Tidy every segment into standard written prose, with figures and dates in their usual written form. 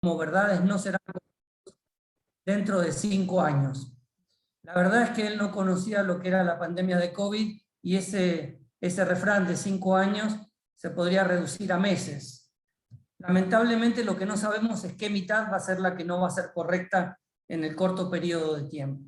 como verdades no serán dentro de 5 años. La verdad es que él no conocía lo que era la pandemia de COVID y ese refrán de 5 años se podría reducir a meses. Lamentablemente lo que no sabemos es qué mitad va a ser la que no va a ser correcta en el corto periodo de tiempo.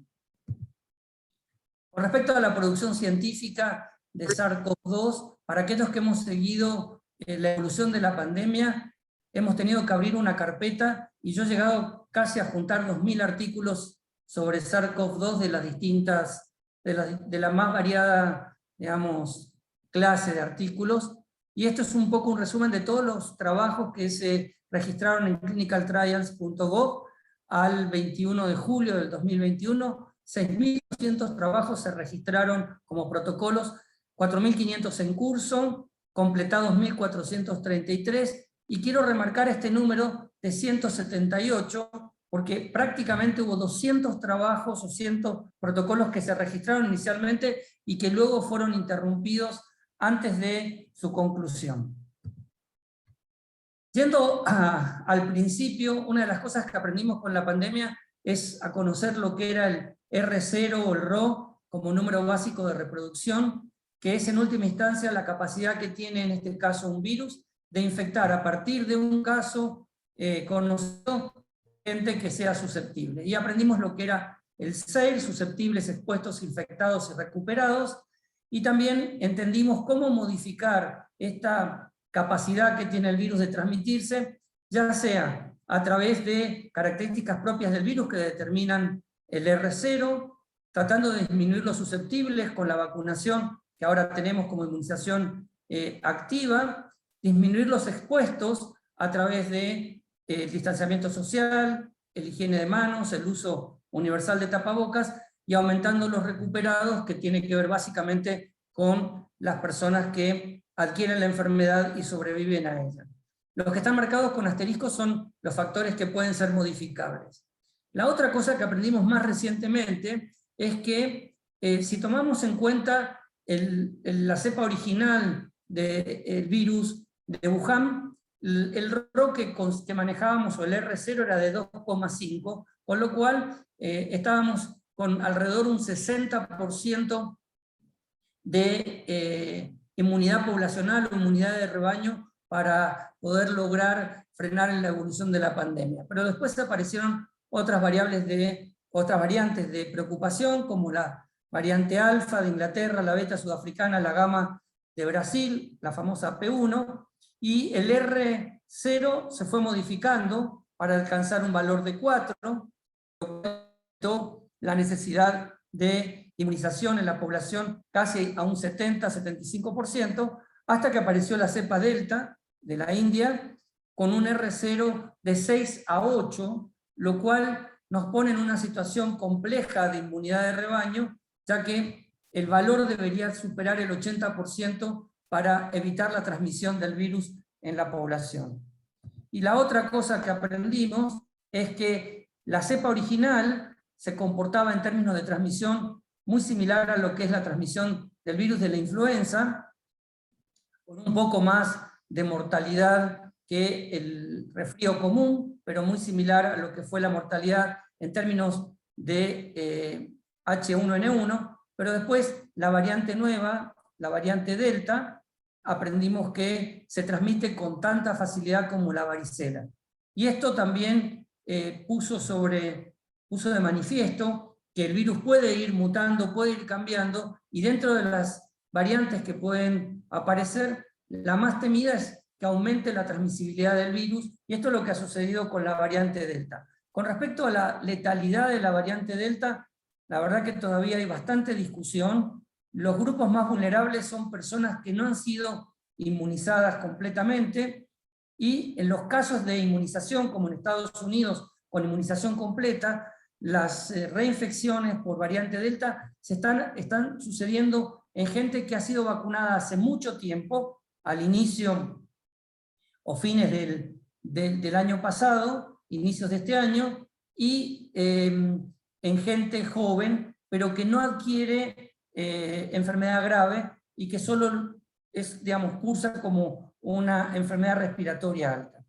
Con respecto a la producción científica de SARS-CoV-2, para aquellos que hemos seguido la evolución de la pandemia, hemos tenido que abrir una carpeta y yo he llegado casi a juntar 2000 artículos sobre SARS-CoV-2 de las distintas, de la más variada, digamos, clase de artículos. Y esto es un poco un resumen de todos los trabajos que se registraron en clinicaltrials.gov al 21 de julio del 2021. 6.200 trabajos se registraron como protocolos, 4.500 en curso, completados 1.433, y quiero remarcar este número de 178, porque prácticamente hubo 200 trabajos o 100 protocolos que se registraron inicialmente y que luego fueron interrumpidos antes de su conclusión. Yendo al principio, una de las cosas que aprendimos con la pandemia es a conocer lo que era el R0 o el RO como número básico de reproducción, que es en última instancia la capacidad que tiene en este caso un virus de infectar a partir de un caso conocido gente que sea susceptible. Y aprendimos lo que era el SEIR, susceptibles, expuestos, infectados y recuperados, y también entendimos cómo modificar esta capacidad que tiene el virus de transmitirse, ya sea a través de características propias del virus que determinan el R0, tratando de disminuir los susceptibles con la vacunación que ahora tenemos como inmunización activa, disminuir los expuestos a través de el distanciamiento social, el higiene de manos, el uso universal de tapabocas, y aumentando los recuperados, que tiene que ver básicamente con las personas que adquieren la enfermedad y sobreviven a ella. Los que están marcados con asterisco son los factores que pueden ser modificables. La otra cosa que aprendimos más recientemente es que si tomamos en cuenta la cepa original del virus de Wuhan, el RO que manejábamos, o el R0, era de 2,5, con lo cual estábamos con alrededor de un 60% de inmunidad poblacional o inmunidad de rebaño para poder lograr frenar la evolución de la pandemia. Pero después aparecieron otras variantes de preocupación, como la variante alfa de Inglaterra, la beta sudafricana, la gamma de Brasil, la famosa P1, y el R0 se fue modificando para alcanzar un valor de 4, la necesidad de inmunización en la población casi a un 70-75%, hasta que apareció la cepa Delta de la India, con un R0 de 6 a 8, lo cual nos pone en una situación compleja de inmunidad de rebaño, ya que el valor debería superar el 80% para evitar la transmisión del virus en la población. Y la otra cosa que aprendimos es que la cepa original se comportaba en términos de transmisión muy similar a lo que es la transmisión del virus de la influenza, con un poco más de mortalidad que el resfrío común, pero muy similar a lo que fue la mortalidad en términos de H1N1, pero después la variante nueva, la variante Delta, aprendimos que se transmite con tanta facilidad como la varicela. Y esto también puso de manifiesto que el virus puede ir mutando, puede ir cambiando, y dentro de las variantes que pueden aparecer, la más temida es que aumente la transmisibilidad del virus, y esto es lo que ha sucedido con la variante Delta. Con respecto a la letalidad de la variante Delta, la verdad que todavía hay bastante discusión. Los grupos más vulnerables son personas que no han sido inmunizadas completamente, y en los casos de inmunización, como en Estados Unidos, con inmunización completa, las reinfecciones por variante Delta están sucediendo en gente que ha sido vacunada hace mucho tiempo, al inicio o fines del año pasado, inicios de este año, y en gente joven, pero que no adquiere enfermedad grave y que solo cursa como una enfermedad respiratoria alta.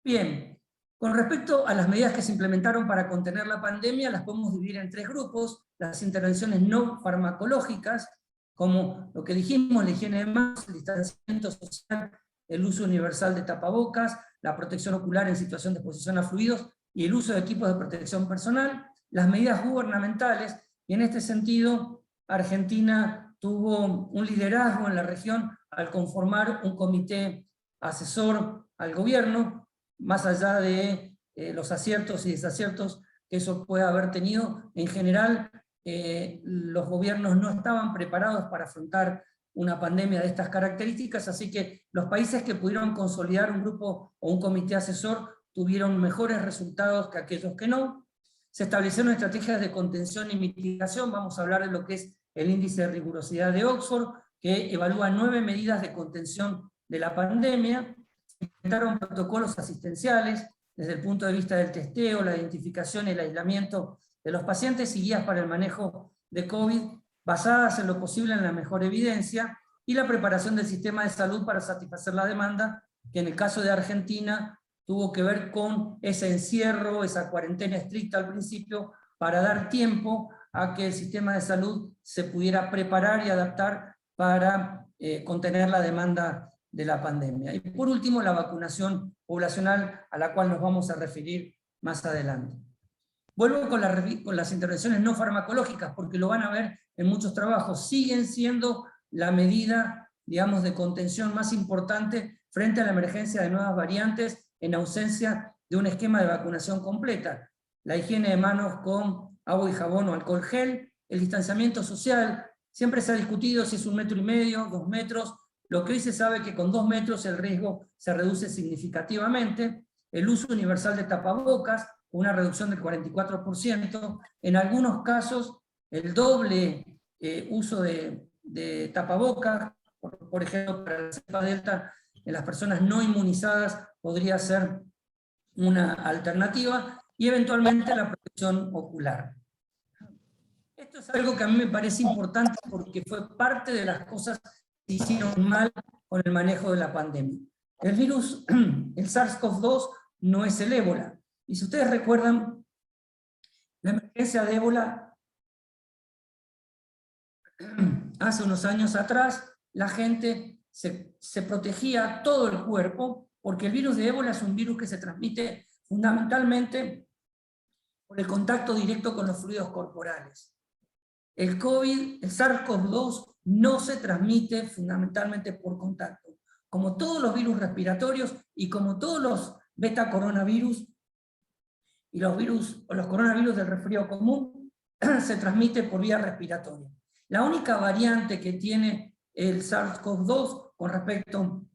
Bien, con respecto a las medidas que se implementaron para contener la pandemia, las podemos dividir en tres grupos: las intervenciones no farmacológicas, como lo que dijimos, la higiene de manos, el distanciamiento social, el uso universal de tapabocas, la protección ocular en situación de exposición a fluidos y el uso de equipos de protección personal, las medidas gubernamentales, y en este sentido Argentina tuvo un liderazgo en la región al conformar un comité asesor al gobierno, más allá de los aciertos y desaciertos que eso puede haber tenido. En general, los gobiernos no estaban preparados para afrontar una pandemia de estas características, así que los países que pudieron consolidar un grupo o un comité asesor tuvieron mejores resultados que aquellos que no. Se establecieron estrategias de contención y mitigación. Vamos a hablar de lo que es el índice de rigurosidad de Oxford, que evalúa 9 medidas de contención de la pandemia. Se implementaron protocolos asistenciales desde el punto de vista del testeo, la identificación y el aislamiento de los pacientes y guías para el manejo de COVID, basadas en lo posible en la mejor evidencia, y la preparación del sistema de salud para satisfacer la demanda, que en el caso de Argentina tuvo que ver con ese encierro, esa cuarentena estricta al principio, para dar tiempo a que el sistema de salud se pudiera preparar y adaptar para contener la demanda de la pandemia. Y por último, la vacunación poblacional, a la cual nos vamos a referir más adelante. Vuelvo con las intervenciones no farmacológicas, porque lo van a ver en muchos trabajos. Siguen siendo la medida, digamos, de contención más importante frente a la emergencia de nuevas variantes, en ausencia de un esquema de vacunación completa. La higiene de manos con agua y jabón o alcohol gel, el distanciamiento social. Siempre se ha discutido si es 1,5 metros, 2 metros. Lo que hoy se sabe es que con 2 metros el riesgo se reduce significativamente. El uso universal de tapabocas, una reducción del 44%. En algunos casos, el doble uso de tapabocas, por ejemplo, para la cepa delta, en las personas no inmunizadas podría ser una alternativa, y eventualmente la protección ocular. Esto es algo que a mí me parece importante porque fue parte de las cosas que hicieron mal con el manejo de la pandemia. El virus, el SARS-CoV-2, no es el ébola. Y si ustedes recuerdan, la emergencia de ébola, hace unos años atrás, la gente se protegía todo el cuerpo, porque el virus de ébola es un virus que se transmite fundamentalmente por el contacto directo con los fluidos corporales. El COVID, el SARS-CoV-2, no se transmite fundamentalmente por contacto. Como todos los virus respiratorios y como todos los beta-coronavirus y los coronavirus del resfriado común, se transmite por vía respiratoria. La única variante que tiene el SARS-CoV-2 con respecto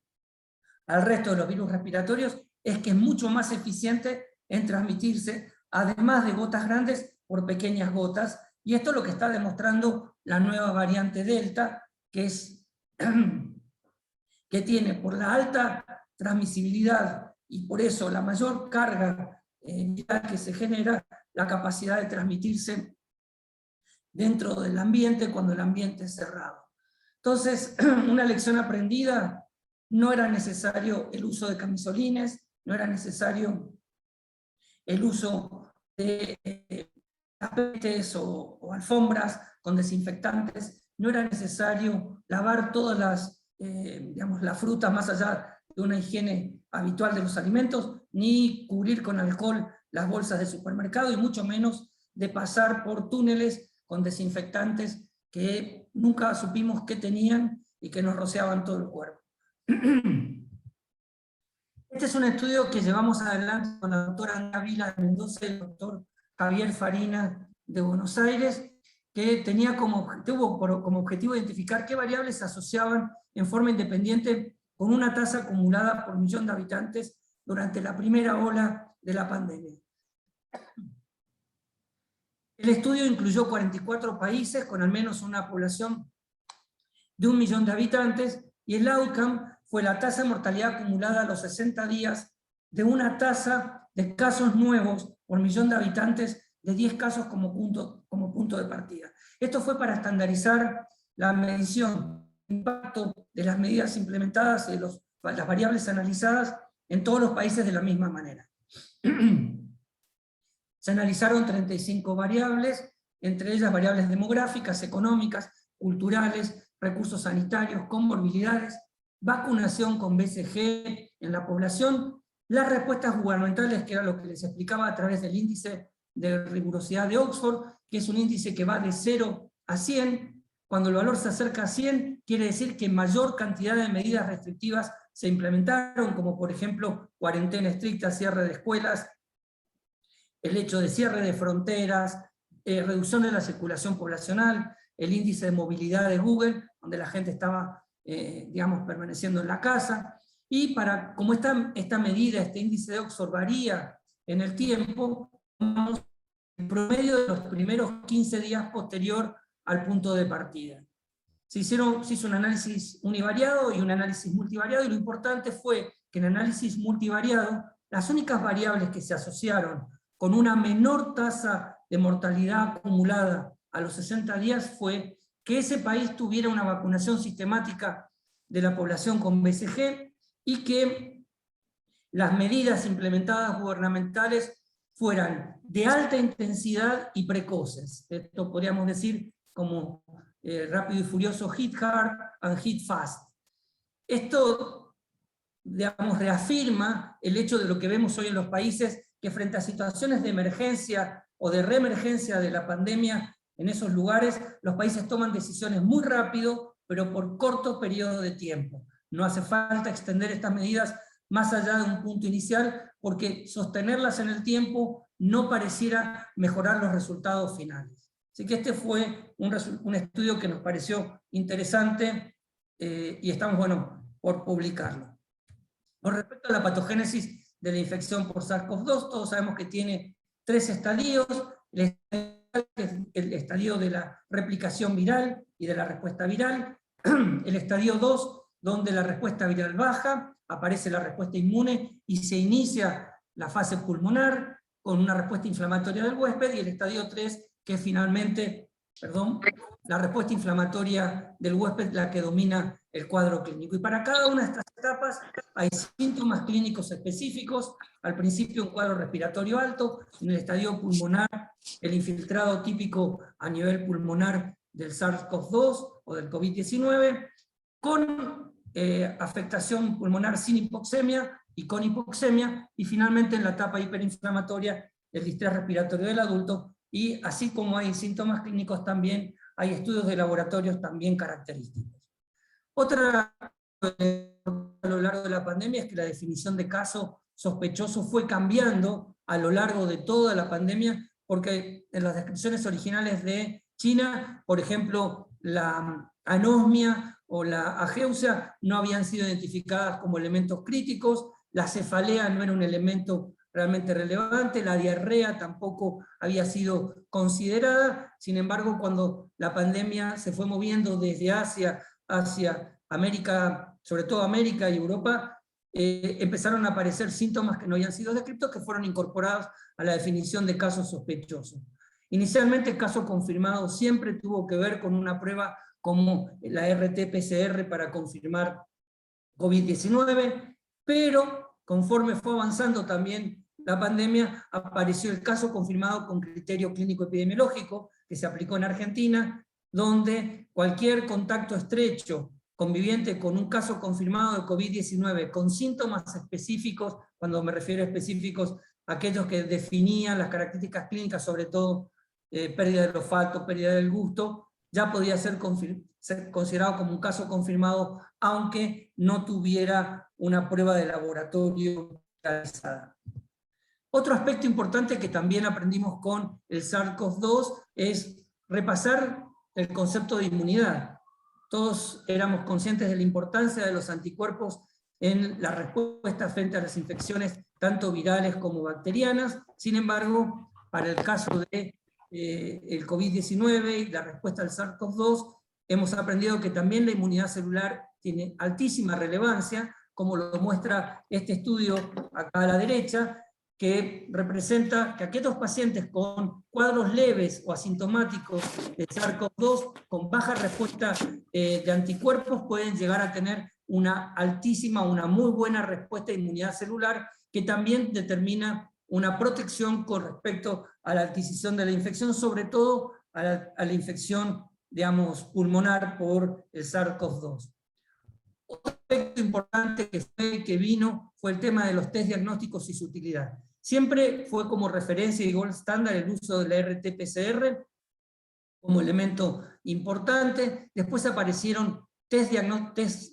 al resto de los virus respiratorios es que es mucho más eficiente en transmitirse, además de gotas grandes, por pequeñas gotas, y esto es lo que está demostrando la nueva variante Delta, que tiene, por la alta transmisibilidad y por eso la mayor carga que se genera, la capacidad de transmitirse dentro del ambiente cuando el ambiente es cerrado. Entonces, una lección aprendida: no era necesario el uso de camisolines, no era necesario el uso de tapetes o alfombras con desinfectantes, no era necesario lavar todas la fruta más allá de una higiene habitual de los alimentos, ni cubrir con alcohol las bolsas de supermercado, y mucho menos de pasar por túneles con desinfectantes que nunca supimos qué tenían y que nos rociaban todo el cuerpo. Este es un estudio que llevamos adelante con la doctora Ana Vila de Mendoza y el doctor Javier Farina de Buenos Aires, que tuvo como objetivo identificar qué variables se asociaban en forma independiente con una tasa acumulada por millón de habitantes durante la primera ola de la pandemia. El estudio incluyó 44 países con al menos una población de 1 millón de habitantes, y el outcome fue la tasa de mortalidad acumulada a los 60 días de una tasa de casos nuevos por millón de habitantes de 10 casos como punto de partida. Esto fue para estandarizar la medición del impacto de las medidas implementadas y de las variables analizadas en todos los países de la misma manera. Se analizaron 35 variables, entre ellas variables demográficas, económicas, culturales, recursos sanitarios, comorbilidades, vacunación con BCG en la población, las respuestas gubernamentales, que era lo que les explicaba a través del índice de rigurosidad de Oxford, que es un índice que va de 0 a 100. Cuando el valor se acerca a 100, quiere decir que mayor cantidad de medidas restrictivas se implementaron, como por ejemplo cuarentena estricta, cierre de escuelas, el hecho de cierre de fronteras, reducción de la circulación poblacional, el índice de movilidad de Google, donde la gente estaba, digamos, permaneciendo en la casa, y como esta medida, este índice de Oxford varía en el tiempo, el promedio de los primeros 15 días posterior al punto de partida. Se hizo un análisis univariado y un análisis multivariado, y lo importante fue que en el análisis multivariado, las únicas variables que se asociaron con una menor tasa de mortalidad acumulada a los 60 días fue que ese país tuviera una vacunación sistemática de la población con BCG y que las medidas implementadas gubernamentales fueran de alta intensidad y precoces. Esto podríamos decir como rápido y furioso, hit hard and hit fast. Esto, digamos, reafirma el hecho de lo que vemos hoy en los países, que frente a situaciones de emergencia o de reemergencia de la pandemia, en esos lugares los países toman decisiones muy rápido, pero por corto periodo de tiempo. No hace falta extender estas medidas más allá de un punto inicial, porque sostenerlas en el tiempo no pareciera mejorar los resultados finales. Así que este fue un estudio que nos pareció interesante y estamos, bueno, por publicarlo. Con respecto a la patogénesis de la infección por SARS-CoV-2, todos sabemos que tiene 3 estadios: el estadio de la replicación viral y de la respuesta viral, el estadio 2, donde la respuesta viral baja, aparece la respuesta inmune y se inicia la fase pulmonar con una respuesta inflamatoria del huésped, y el estadio 3, que finalmente, la respuesta inflamatoria del huésped la que domina el cuadro clínico. Y para cada una de estas etapas hay síntomas clínicos específicos. Al principio un cuadro respiratorio alto, en el estadio pulmonar el infiltrado típico a nivel pulmonar del SARS-CoV-2 o del COVID-19, con afectación pulmonar sin hipoxemia y con hipoxemia, y finalmente en la etapa hiperinflamatoria el distrés respiratorio del adulto, y así como hay síntomas clínicos también hay estudios de laboratorios también característicos. Otra a lo largo de la pandemia es que la definición de caso sospechoso fue cambiando a lo largo de toda la pandemia, porque en las descripciones originales de China, por ejemplo, la anosmia o la ageusia no habían sido identificadas como elementos críticos, la cefalea no era un elemento realmente relevante, la diarrea tampoco había sido considerada. Sin embargo, cuando la pandemia se fue moviendo desde Asia hacia América, sobre todo América y Europa, empezaron a aparecer síntomas que no habían sido descritos, que fueron incorporados a la definición de casos sospechosos. Inicialmente el caso confirmado siempre tuvo que ver con una prueba como la RT-PCR para confirmar COVID-19, pero conforme fue avanzando también la pandemia, apareció el caso confirmado con criterio clínico epidemiológico, que se aplicó en Argentina, donde cualquier contacto estrecho conviviente con un caso confirmado de COVID-19 con síntomas específicos, cuando me refiero a específicos, aquellos que definían las características clínicas, sobre todo pérdida del olfato, pérdida del gusto, ya podía ser considerado como un caso confirmado, aunque no tuviera una prueba de laboratorio realizada. Otro aspecto importante que también aprendimos con el SARS-CoV-2 es repasar el concepto de inmunidad. Todos éramos conscientes de la importancia de los anticuerpos en la respuesta frente a las infecciones, tanto virales como bacterianas. Sin embargo, para el caso de el COVID-19 y la respuesta al SARS-CoV-2, hemos aprendido que también la inmunidad celular tiene altísima relevancia, como lo muestra este estudio acá a la derecha, que representa que aquellos pacientes con cuadros leves o asintomáticos de SARS-CoV-2 con baja respuesta de anticuerpos pueden llegar a tener una altísima, una muy buena respuesta de inmunidad celular, que también determina una protección con respecto a la adquisición de la infección, sobre todo a la infección, digamos, pulmonar por el SARS-CoV-2. Otro aspecto importante que vino fue el tema de los test diagnósticos y su utilidad. Siempre fue como referencia y gold estándar el uso de la RT-PCR como elemento importante. Después aparecieron test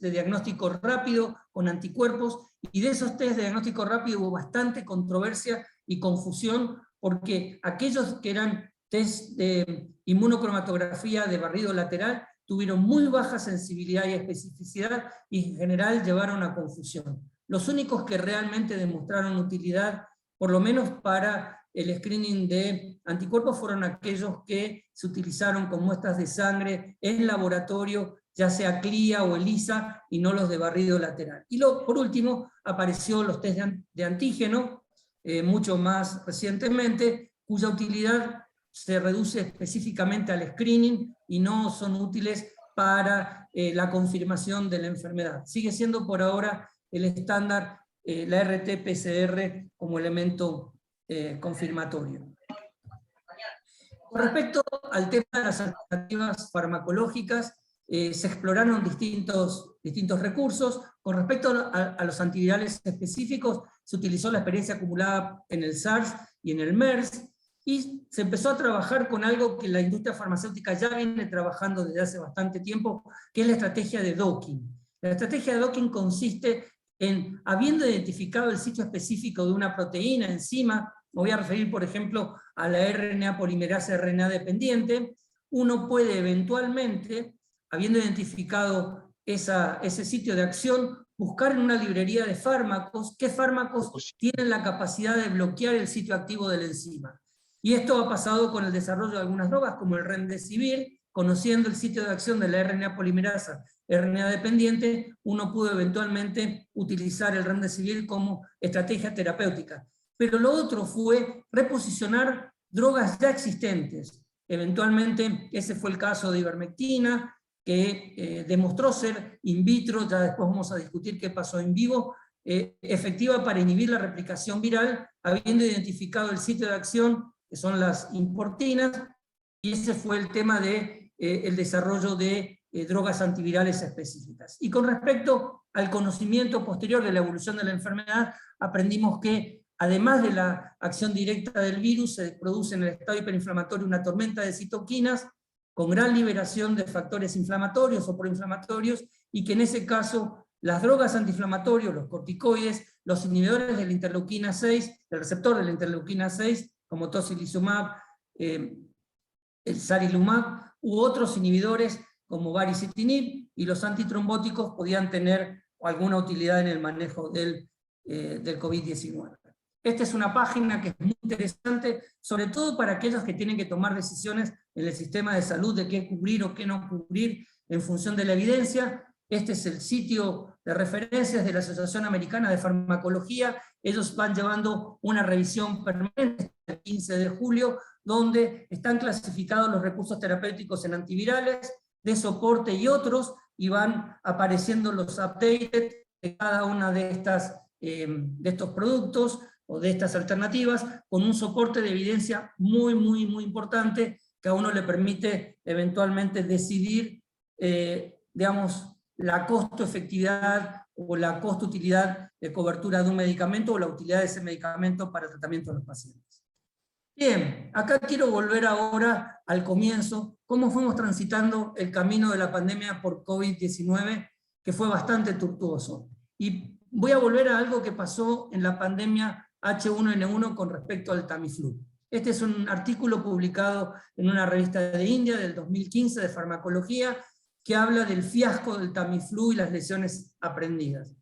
de diagnóstico rápido con anticuerpos, y de esos test de diagnóstico rápido hubo bastante controversia y confusión, porque aquellos que eran test de inmunocromatografía de barrido lateral tuvieron muy baja sensibilidad y especificidad, y en general llevaron a confusión. Los únicos que realmente demostraron utilidad, por lo menos para el screening de anticuerpos, fueron aquellos que se utilizaron con muestras de sangre en laboratorio, ya sea CLIA o ELISA, y no los de barrido lateral. Y por último, apareció los test de antígeno, mucho más recientemente, cuya utilidad se reduce específicamente al screening y no son útiles para la confirmación de la enfermedad. Sigue siendo por ahora el estándar, la RT-PCR como elemento confirmatorio. Con respecto al tema de las alternativas farmacológicas, se exploraron distintos recursos. Con respecto a los antivirales específicos, se utilizó la experiencia acumulada en el SARS y en el MERS, y se empezó a trabajar con algo que la industria farmacéutica ya viene trabajando desde hace bastante tiempo, que es la estrategia de docking. La estrategia de docking consiste en, habiendo identificado el sitio específico de una proteína, enzima, me voy a referir por ejemplo a la RNA polimerasa RNA dependiente, uno puede eventualmente, habiendo identificado ese sitio de acción, buscar en una librería de fármacos qué fármacos tienen la capacidad de bloquear el sitio activo de la enzima. Y esto ha pasado con el desarrollo de algunas drogas, como el Remdesivir. Conociendo el sitio de acción de la RNA polimerasa RNA dependiente, uno pudo eventualmente utilizar el Remdesivir como estrategia terapéutica. Pero lo otro fue reposicionar drogas ya existentes. Eventualmente, ese fue el caso de ivermectina, que demostró ser in vitro, ya después vamos a discutir qué pasó en vivo, efectiva para inhibir la replicación viral, habiendo identificado el sitio de acción, que son las importinas, y ese fue el tema de el desarrollo de drogas antivirales específicas. Y con respecto al conocimiento posterior de la evolución de la enfermedad, aprendimos que además de la acción directa del virus, se produce en el estado hiperinflamatorio una tormenta de citoquinas con gran liberación de factores inflamatorios o proinflamatorios, y que en ese caso las drogas antiinflamatorias, los corticoides, los inhibidores de la interleuquina 6, del receptor de la interleuquina 6, como tocilizumab, el sarilumab, u otros inhibidores como baricitinib, y los antitrombóticos podían tener alguna utilidad en el manejo del COVID-19. Esta es una página que es muy interesante, sobre todo para aquellos que tienen que tomar decisiones en el sistema de salud de qué cubrir o qué no cubrir en función de la evidencia. Este es el sitio de referencias de la Asociación Americana de Farmacología. Ellos van llevando una revisión permanente el 15 de julio, donde están clasificados los recursos terapéuticos en antivirales, de soporte y otros, y van apareciendo los updated de cada una de estos productos o de estas alternativas, con un soporte de evidencia muy, muy, muy importante, que a uno le permite eventualmente decidir, digamos, la costo-efectividad o la costo-utilidad de cobertura de un medicamento, o la utilidad de ese medicamento para el tratamiento de los pacientes. Bien, acá quiero volver ahora al comienzo, cómo fuimos transitando el camino de la pandemia por COVID-19, que fue bastante tortuoso. Y voy a volver a algo que pasó en la pandemia H1N1 con respecto al Tamiflu. Este es un artículo publicado en una revista de India del 2015 de farmacología, que habla del fiasco del Tamiflu y las lesiones aprendidas.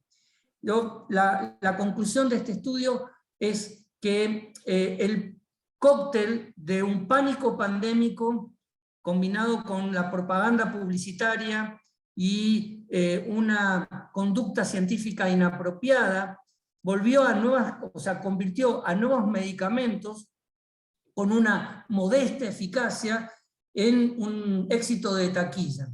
La conclusión de este estudio es que el cóctel de un pánico pandémico combinado con la propaganda publicitaria y una conducta científica inapropiada convirtió a nuevos medicamentos con una modesta eficacia en un éxito de taquilla.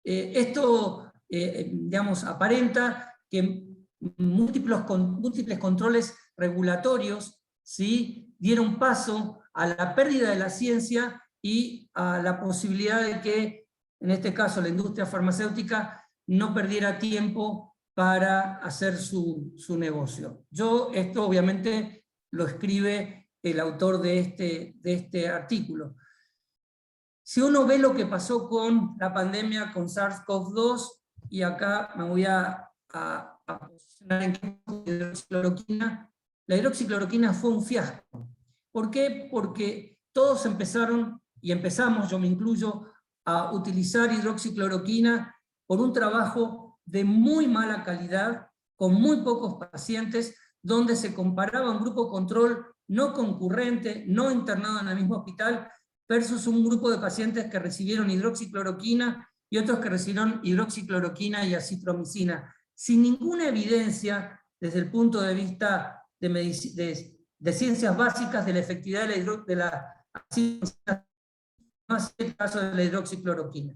Esto digamos, aparenta que múltiples controles regulatorios, ¿sí?, dieron paso a la pérdida de la ciencia y a la posibilidad de que, en este caso, la industria farmacéutica no perdiera tiempo para hacer su negocio. Esto obviamente lo escribe el autor de este artículo. Si uno ve lo que pasó con la pandemia, con SARS-CoV-2, y acá me voy a posicionar en qué hidroxicloroquina. La hidroxicloroquina fue un fiasco. ¿Por qué? Porque todos empezaron, y empezamos, yo me incluyo, a utilizar hidroxicloroquina por un trabajo de muy mala calidad, con muy pocos pacientes, donde se comparaba un grupo control no concurrente, no internado en el mismo hospital, versus un grupo de pacientes que recibieron hidroxicloroquina y otros que recibieron hidroxicloroquina y acitromicina, sin ninguna evidencia desde el punto de vista de ciencias básicas de la efectividad de la acitromicina, no es el caso de la hidroxicloroquina.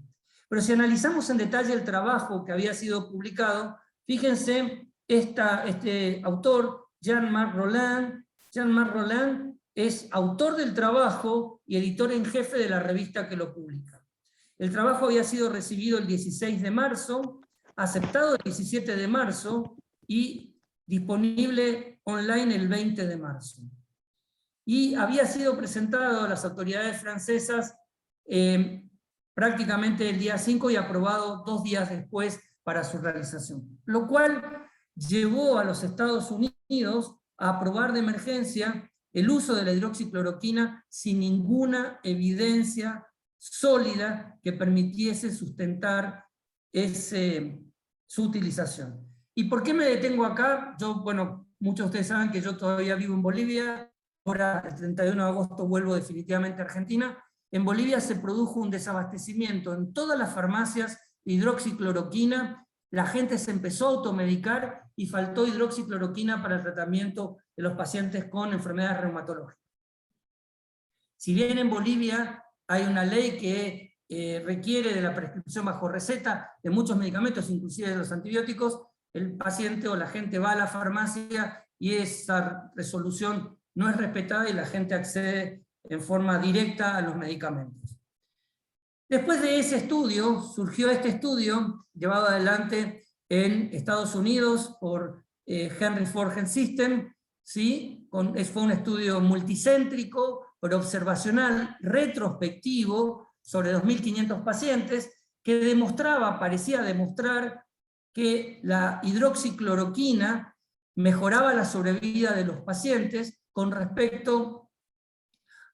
Pero si analizamos en detalle el trabajo que había sido publicado, fíjense, este autor, Jean-Marc Rolland. Jean-Marc Rolland es autor del trabajo y editor en jefe de la revista que lo publica. El trabajo había sido recibido el 16 de marzo, aceptado el 17 de marzo y disponible online el 20 de marzo. Y había sido presentado a las autoridades francesas prácticamente el día 5 y aprobado 2 días después para su realización. Lo cual llevó a los Estados Unidos a aprobar de emergencia el uso de la hidroxicloroquina sin ninguna evidencia sólida que permitiese sustentar su utilización. ¿Y por qué me detengo acá? Bueno, muchos de ustedes saben que yo todavía vivo en Bolivia, ahora el 31 de agosto vuelvo definitivamente a Argentina. En Bolivia se produjo un desabastecimiento en todas las farmacias de hidroxicloroquina, la gente se empezó a automedicar y faltó hidroxicloroquina para el tratamiento de los pacientes con enfermedades reumatológicas. Si bien en Bolivia hay una ley que requiere de la prescripción bajo receta de muchos medicamentos, inclusive de los antibióticos, el paciente o la gente va a la farmacia y esa resolución no es respetada y la gente accede en forma directa a los medicamentos. Después de ese estudio, surgió este estudio llevado adelante en Estados Unidos por Henry Ford Health System, ¿sí? Fue un estudio multicéntrico, pero observacional, retrospectivo, sobre 2.500 pacientes, que parecía demostrar que la hidroxicloroquina mejoraba la sobrevida de los pacientes con respecto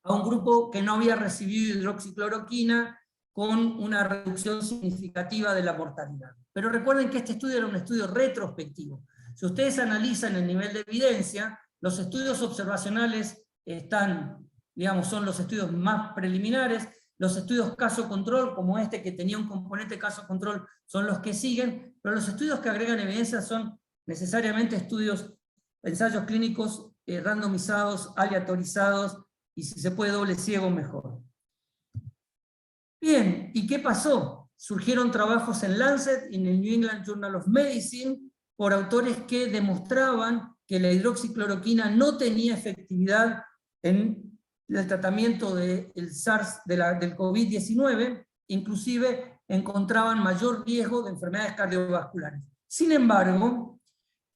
a un grupo que no había recibido hidroxicloroquina, con una reducción significativa de la mortalidad. Pero recuerden que este estudio era un estudio retrospectivo. Si ustedes analizan el nivel de evidencia, los estudios observacionales son los estudios más preliminares, los estudios caso-control, como este que tenía un componente caso-control, son los que siguen, pero los estudios que agregan evidencia son necesariamente ensayos clínicos randomizados, aleatorizados, y si se puede doble ciego, mejor. Bien, ¿y qué pasó? Surgieron trabajos en Lancet y en el New England Journal of Medicine por autores que demostraban que la hidroxicloroquina no tenía efectividad en el tratamiento del SARS, del COVID-19, inclusive encontraban mayor riesgo de enfermedades cardiovasculares. Sin embargo,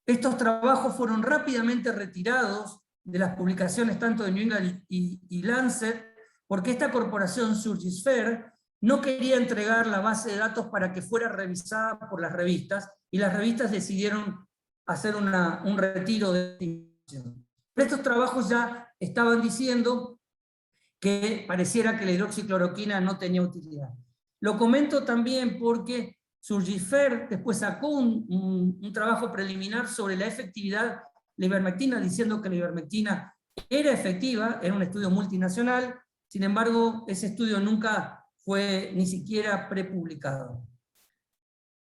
estos trabajos fueron rápidamente retirados de las publicaciones tanto de New England y Lancet, porque esta corporación Surgisphere no quería entregar la base de datos para que fuera revisada por las revistas, y las revistas decidieron hacer un retiro de información. Pero estos trabajos ya estaban diciendo que pareciera que la hidroxicloroquina no tenía utilidad. Lo comento también porque Surgisphere después sacó un trabajo preliminar sobre la efectividad de la ivermectina, diciendo que la ivermectina era efectiva, era un estudio multinacional. Sin embargo, ese estudio nunca fue ni siquiera prepublicado.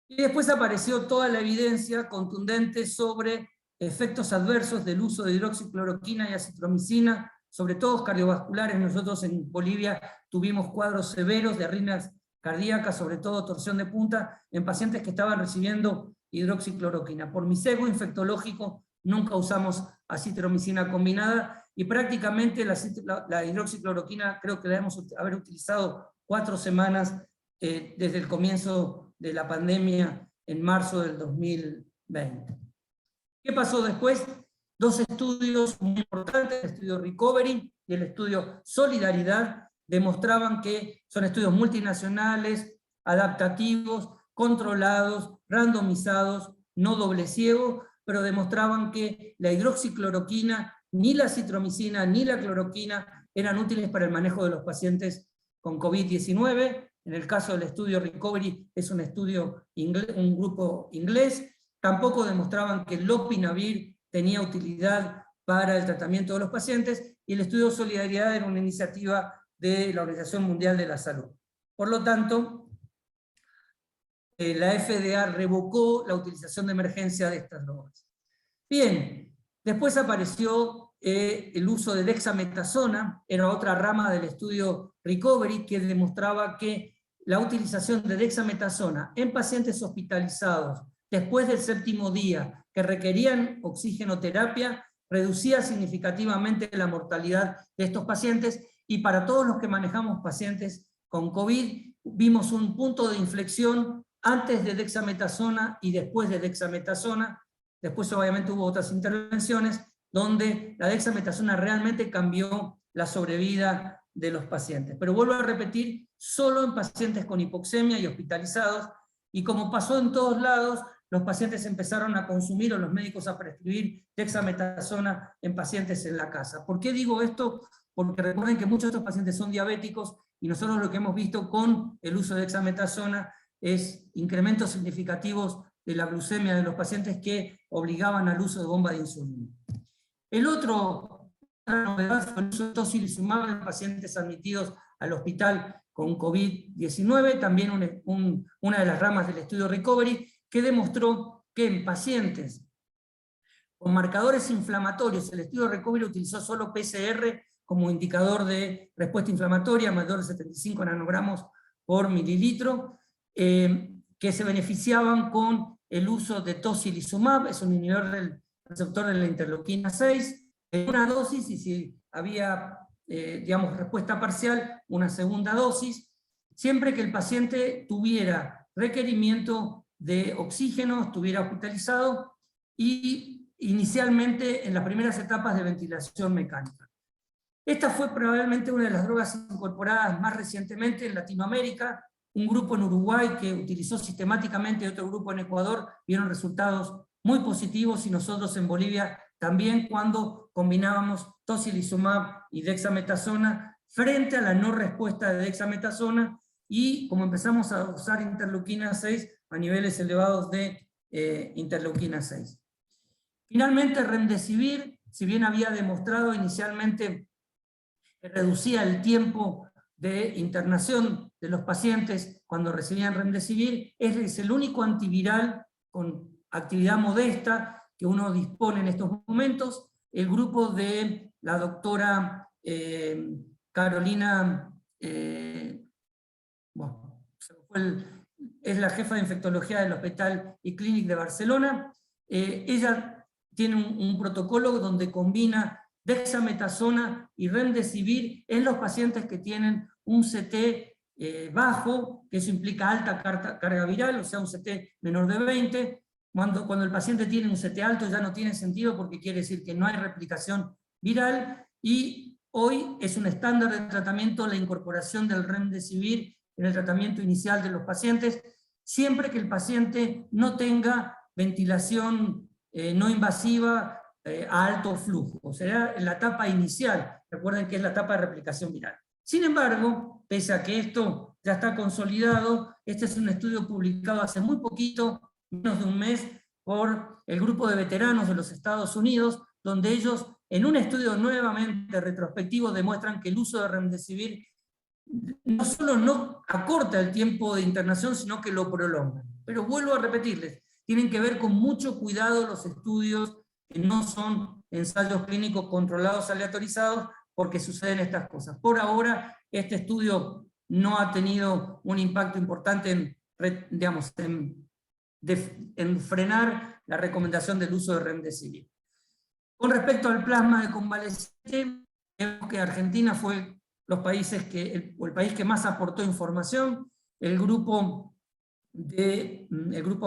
Y después apareció toda la evidencia contundente sobre efectos adversos del uso de hidroxicloroquina y acitromicina, sobre todo cardiovasculares. Nosotros en Bolivia tuvimos cuadros severos de arritmias cardíaca, sobre todo torsión de punta, en pacientes que estaban recibiendo hidroxicloroquina. Por mi sesgo infectológico nunca usamos acitromicina combinada, y prácticamente la hidroxicloroquina creo que la debemos haber utilizado 4 semanas desde el comienzo de la pandemia en marzo del 2020. ¿Qué pasó después? 2 estudios muy importantes, el estudio Recovery y el estudio Solidaridad, demostraban que son estudios multinacionales, adaptativos, controlados, randomizados, no doble ciego, pero demostraban que la hidroxicloroquina, ni la acitromicina, ni la cloroquina eran útiles para el manejo de los pacientes con COVID-19. En el caso del estudio Recovery es un estudio un grupo inglés. Tampoco demostraban que el lopinavir tenía utilidad para el tratamiento de los pacientes, y el estudio Solidaridad era una iniciativa de la Organización Mundial de la Salud. Por lo tanto, la FDA revocó la utilización de emergencia de estas drogas. Bien, después apareció el uso de dexametasona, era otra rama del estudio Recovery, que demostraba que la utilización de dexametasona en pacientes hospitalizados después del 7º día que requerían oxigenoterapia reducía significativamente la mortalidad de estos pacientes, y para todos los que manejamos pacientes con COVID vimos un punto de inflexión antes de dexametasona y después de dexametasona. Después obviamente hubo otras intervenciones donde la dexametasona realmente cambió la sobrevida de los pacientes. Pero vuelvo a repetir, solo en pacientes con hipoxemia y hospitalizados, y como pasó en todos lados, los pacientes empezaron a consumir, o los médicos a prescribir dexametasona en pacientes en la casa. ¿Por qué digo esto? Porque recuerden que muchos de estos pacientes son diabéticos, y nosotros lo que hemos visto con el uso de dexametasona es incrementos significativos de la glucemia de los pacientes que obligaban al uso de bomba de insulina. El otro novedad fue el uso de tocilizumab en pacientes admitidos al hospital con COVID-19, también una de las ramas del estudio Recovery, que demostró que en pacientes con marcadores inflamatorios, el estudio Recovery utilizó solo PCR como indicador de respuesta inflamatoria, mayor de 75 nanogramos por mililitro, que se beneficiaban con el uso de tocilizumab, es un inhibidor del receptor de la interleuquina 6, en una dosis, y si había digamos, respuesta parcial, una segunda dosis, siempre que el paciente tuviera requerimiento de oxígeno, estuviera hospitalizado, y inicialmente en las primeras etapas de ventilación mecánica. Esta fue probablemente una de las drogas incorporadas más recientemente en Latinoamérica. Un grupo en Uruguay que utilizó sistemáticamente, y otro grupo en Ecuador vieron resultados muy positivos, y nosotros en Bolivia también, cuando combinábamos tocilizumab y dexametasona frente a la no respuesta de dexametasona, y como empezamos a usar interleuquina 6 a niveles elevados de interleuquina 6. Finalmente, remdesivir, si bien había demostrado inicialmente que reducía el tiempo de internación de los pacientes cuando recibían remdesivir, es el único antiviral con actividad modesta que uno dispone en estos momentos. El grupo de la doctora Carolina, es la jefa de infectología del Hospital y Clínic de Barcelona. Ella tiene un protocolo donde combina dexametasona y remdesivir en los pacientes que tienen un CT bajo, que eso implica alta carga viral, o sea, un CT menor de 20. Cuando el paciente tiene un CT alto ya no tiene sentido, porque quiere decir que no hay replicación viral, y hoy es un estándar de tratamiento la incorporación del remdesivir en el tratamiento inicial de los pacientes, siempre que el paciente no tenga ventilación no invasiva a alto flujo, o sea, en la etapa inicial. Recuerden que es la etapa de replicación viral. Sin embargo, pese a que esto ya está consolidado, este es un estudio publicado hace muy poquito, menos de un mes, por el grupo de veteranos de los Estados Unidos, donde ellos, en un estudio nuevamente retrospectivo, demuestran que el uso de remdesivir no solo no acorta el tiempo de internación, sino que lo prolonga. Pero vuelvo a repetirles, tienen que ver con mucho cuidado los estudios que no son ensayos clínicos controlados aleatorizados, porque suceden estas cosas. Por ahora, este estudio no ha tenido un impacto importante en frenar la recomendación del uso de remdesivir. Con respecto al plasma de convaleciente, vemos que Argentina fue el país que más aportó información. El grupo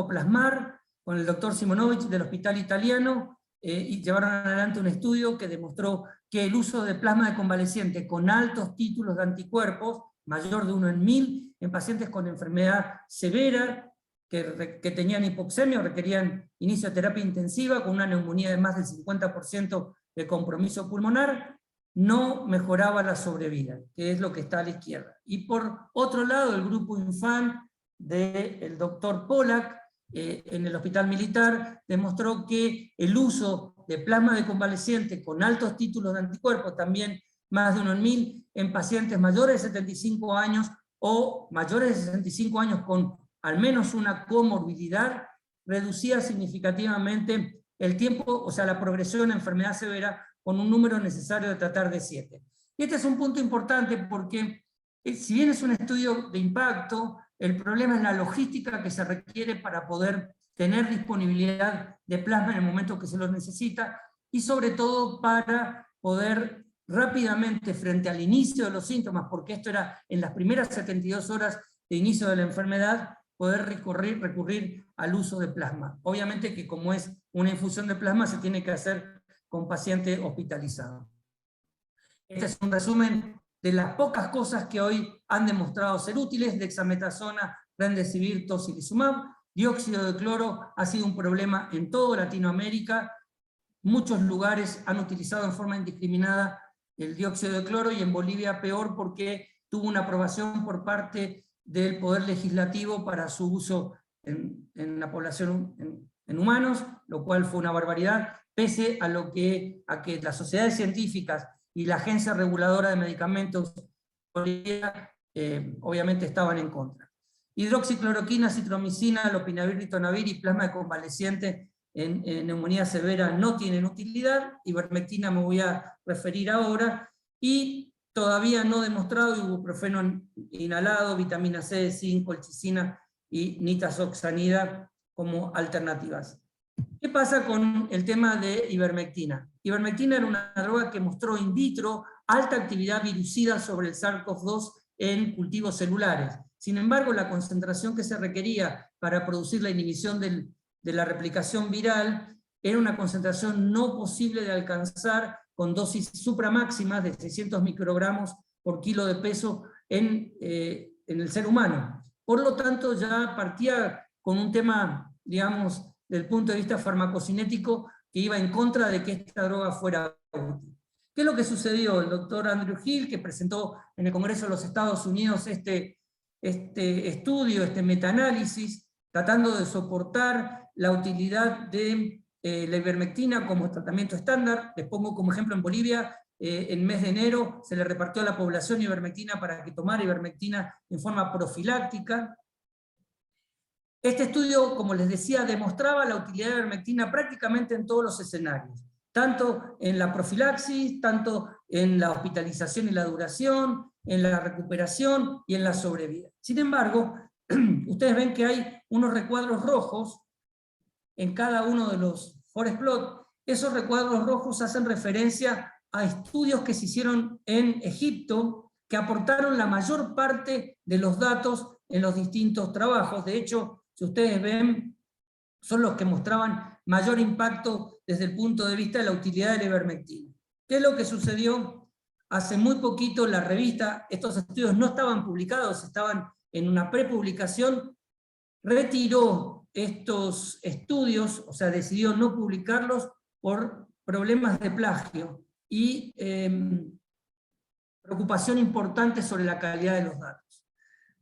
Plasmar, con el doctor Simonovic del Hospital Italiano, y llevaron adelante un estudio que demostró que el uso de plasma de convaleciente con altos títulos de anticuerpos, mayor de 1 en 1000, en pacientes con enfermedad severa, que tenían hipoxemia o requerían inicio de terapia intensiva, con una neumonía de más del 50% de compromiso pulmonar, no mejoraba la sobrevida, que es lo que está a la izquierda. Y por otro lado, el grupo Infant del doctor Pollack, en el Hospital Militar, demostró que el uso de plasma de convaleciente con altos títulos de anticuerpos, también más de 1 en 1000, en pacientes mayores de 75 años o mayores de 65 años con al menos una comorbilidad, reducía significativamente el tiempo, o sea, la progresión a enfermedad severa, con un número necesario de tratar de 7. Y este es un punto importante porque, si bien es un estudio de impacto, el problema es la logística que se requiere para poder tener disponibilidad de plasma en el momento que se lo necesita, y sobre todo para poder rápidamente, frente al inicio de los síntomas, porque esto era en las primeras 72 horas de inicio de la enfermedad, poder recurrir al uso de plasma. Obviamente que como es una infusión de plasma, se tiene que hacer con paciente hospitalizado. Este es un resumen de las pocas cosas que hoy han demostrado ser útiles: dexametasona, remdesivir, tocilizumab. Dióxido de cloro ha sido un problema en toda Latinoamérica. Muchos lugares han utilizado en forma indiscriminada el dióxido de cloro, y en Bolivia peor, porque tuvo una aprobación por parte del Poder Legislativo para su uso en la población, en humanos, lo cual fue una barbaridad, pese a que las sociedades científicas y la Agencia Reguladora de Medicamentos obviamente estaban en contra. Hidroxicloroquina, citromicina, lopinavir, ritonavir y plasma de convaleciente en neumonía severa no tienen utilidad. Ivermectina me voy a referir ahora, y todavía no demostrado ibuprofeno inhalado, vitamina C, zinc, colchicina y nitazoxanida como alternativas. ¿Qué pasa con el tema de ivermectina? Ivermectina era una droga que mostró in vitro alta actividad virucida sobre el SARS-CoV-2 en cultivos celulares. Sin embargo, la concentración que se requería para producir la inhibición de la replicación viral era una concentración no posible de alcanzar con dosis supramáximas de 600 microgramos por kilo de peso en el ser humano. Por lo tanto, ya partía con un tema, digamos, del punto de vista farmacocinético, que iba en contra de que esta droga fuera útil. ¿Qué es lo que sucedió? El doctor Andrew Hill, que presentó en el Congreso de los Estados Unidos este estudio, este metaanálisis, tratando de soportar la utilidad de la ivermectina como tratamiento estándar. Les pongo como ejemplo: en Bolivia, en mes de enero, se le repartió a la población ivermectina para que tomara ivermectina en forma profiláctica. Este estudio, como les decía, demostraba la utilidad de la ivermectina prácticamente en todos los escenarios, tanto en la profilaxis, tanto en la hospitalización y la duración, en la recuperación y en la sobrevida. Sin embargo, ustedes ven que hay unos recuadros rojos en cada uno de los forest plot. Esos recuadros rojos hacen referencia a estudios que se hicieron en Egipto, que aportaron la mayor parte de los datos en los distintos trabajos. De hecho, si ustedes ven, son los que mostraban mayor impacto desde el punto de vista de la utilidad de la ivermectina. ¿Qué es lo que sucedió? Hace muy poquito la revista, estos estudios no estaban publicados, estaban en una prepublicación, retiró estos estudios, o sea, decidió no publicarlos por problemas de plagio y preocupación importante sobre la calidad de los datos.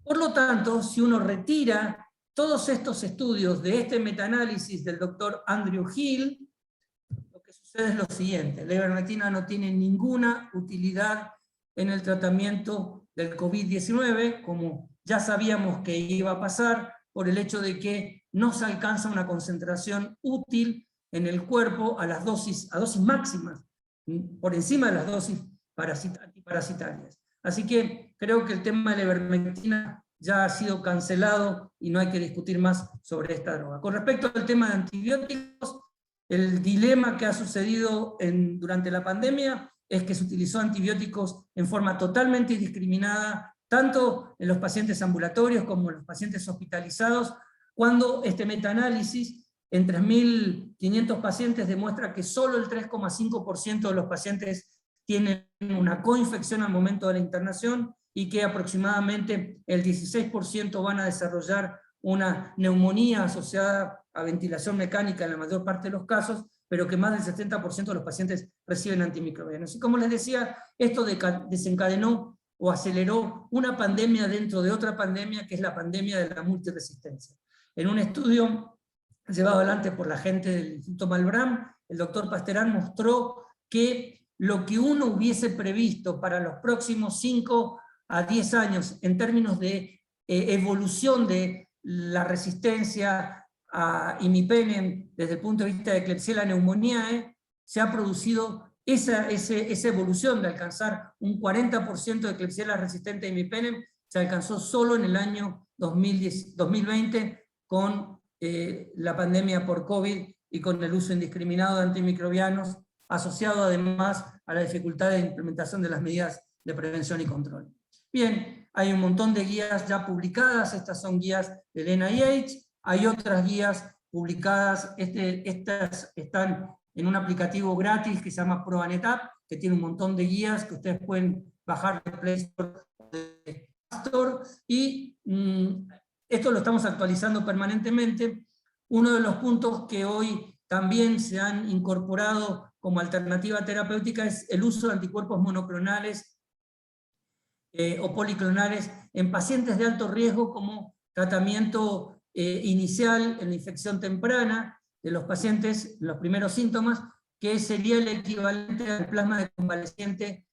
Por lo tanto, si uno retira todos estos estudios de este metaanálisis del doctor Andrew Hill, lo que sucede es lo siguiente: la ivermectina no tiene ninguna utilidad en el tratamiento del COVID-19, como ya sabíamos que iba a pasar, por el hecho de que no se alcanza una concentración útil en el cuerpo a dosis máximas, por encima de las dosis antiparasitarias. Así que creo que el tema de la ivermectina ya ha sido cancelado y no hay que discutir más sobre esta droga. Con respecto al tema de antibióticos, el dilema que ha sucedido durante la pandemia es que se utilizó antibióticos en forma totalmente indiscriminada, tanto en los pacientes ambulatorios como en los pacientes hospitalizados, cuando este metaanálisis en 3.500 pacientes demuestra que solo el 3,5% de los pacientes tienen una coinfección al momento de la internación y que aproximadamente el 16% van a desarrollar una neumonía asociada a ventilación mecánica en la mayor parte de los casos, pero que más del 70% de los pacientes reciben antimicrobianos. Y como les decía, esto desencadenó o aceleró una pandemia dentro de otra pandemia, que es la pandemia de la multiresistencia. En un estudio llevado adelante por la gente del Instituto Malbrán, el doctor Pasterán mostró que lo que uno hubiese previsto para los próximos 5 a 10 años en términos de evolución de la resistencia a imipenem desde el punto de vista de Klebsiella pneumoniae, se ha producido esa evolución de alcanzar un 40% de Klebsiella resistente a imipenem, se alcanzó solo en el año 2020 con la pandemia por COVID y con el uso indiscriminado de antimicrobianos, asociado además a la dificultad de implementación de las medidas de prevención y control. Bien, hay un montón de guías ya publicadas, estas son guías del NIH, hay otras guías publicadas, estas están en un aplicativo gratis que se llama ProANETAP, que tiene un montón de guías que ustedes pueden bajar de Play Store o de App Store, y esto lo estamos actualizando permanentemente. Uno de los puntos que hoy también se han incorporado como alternativa terapéutica es el uso de anticuerpos monoclonales o policlonales en pacientes de alto riesgo como tratamiento inicial en la infección temprana de los pacientes, los primeros síntomas, que sería el equivalente al plasma de convaleciente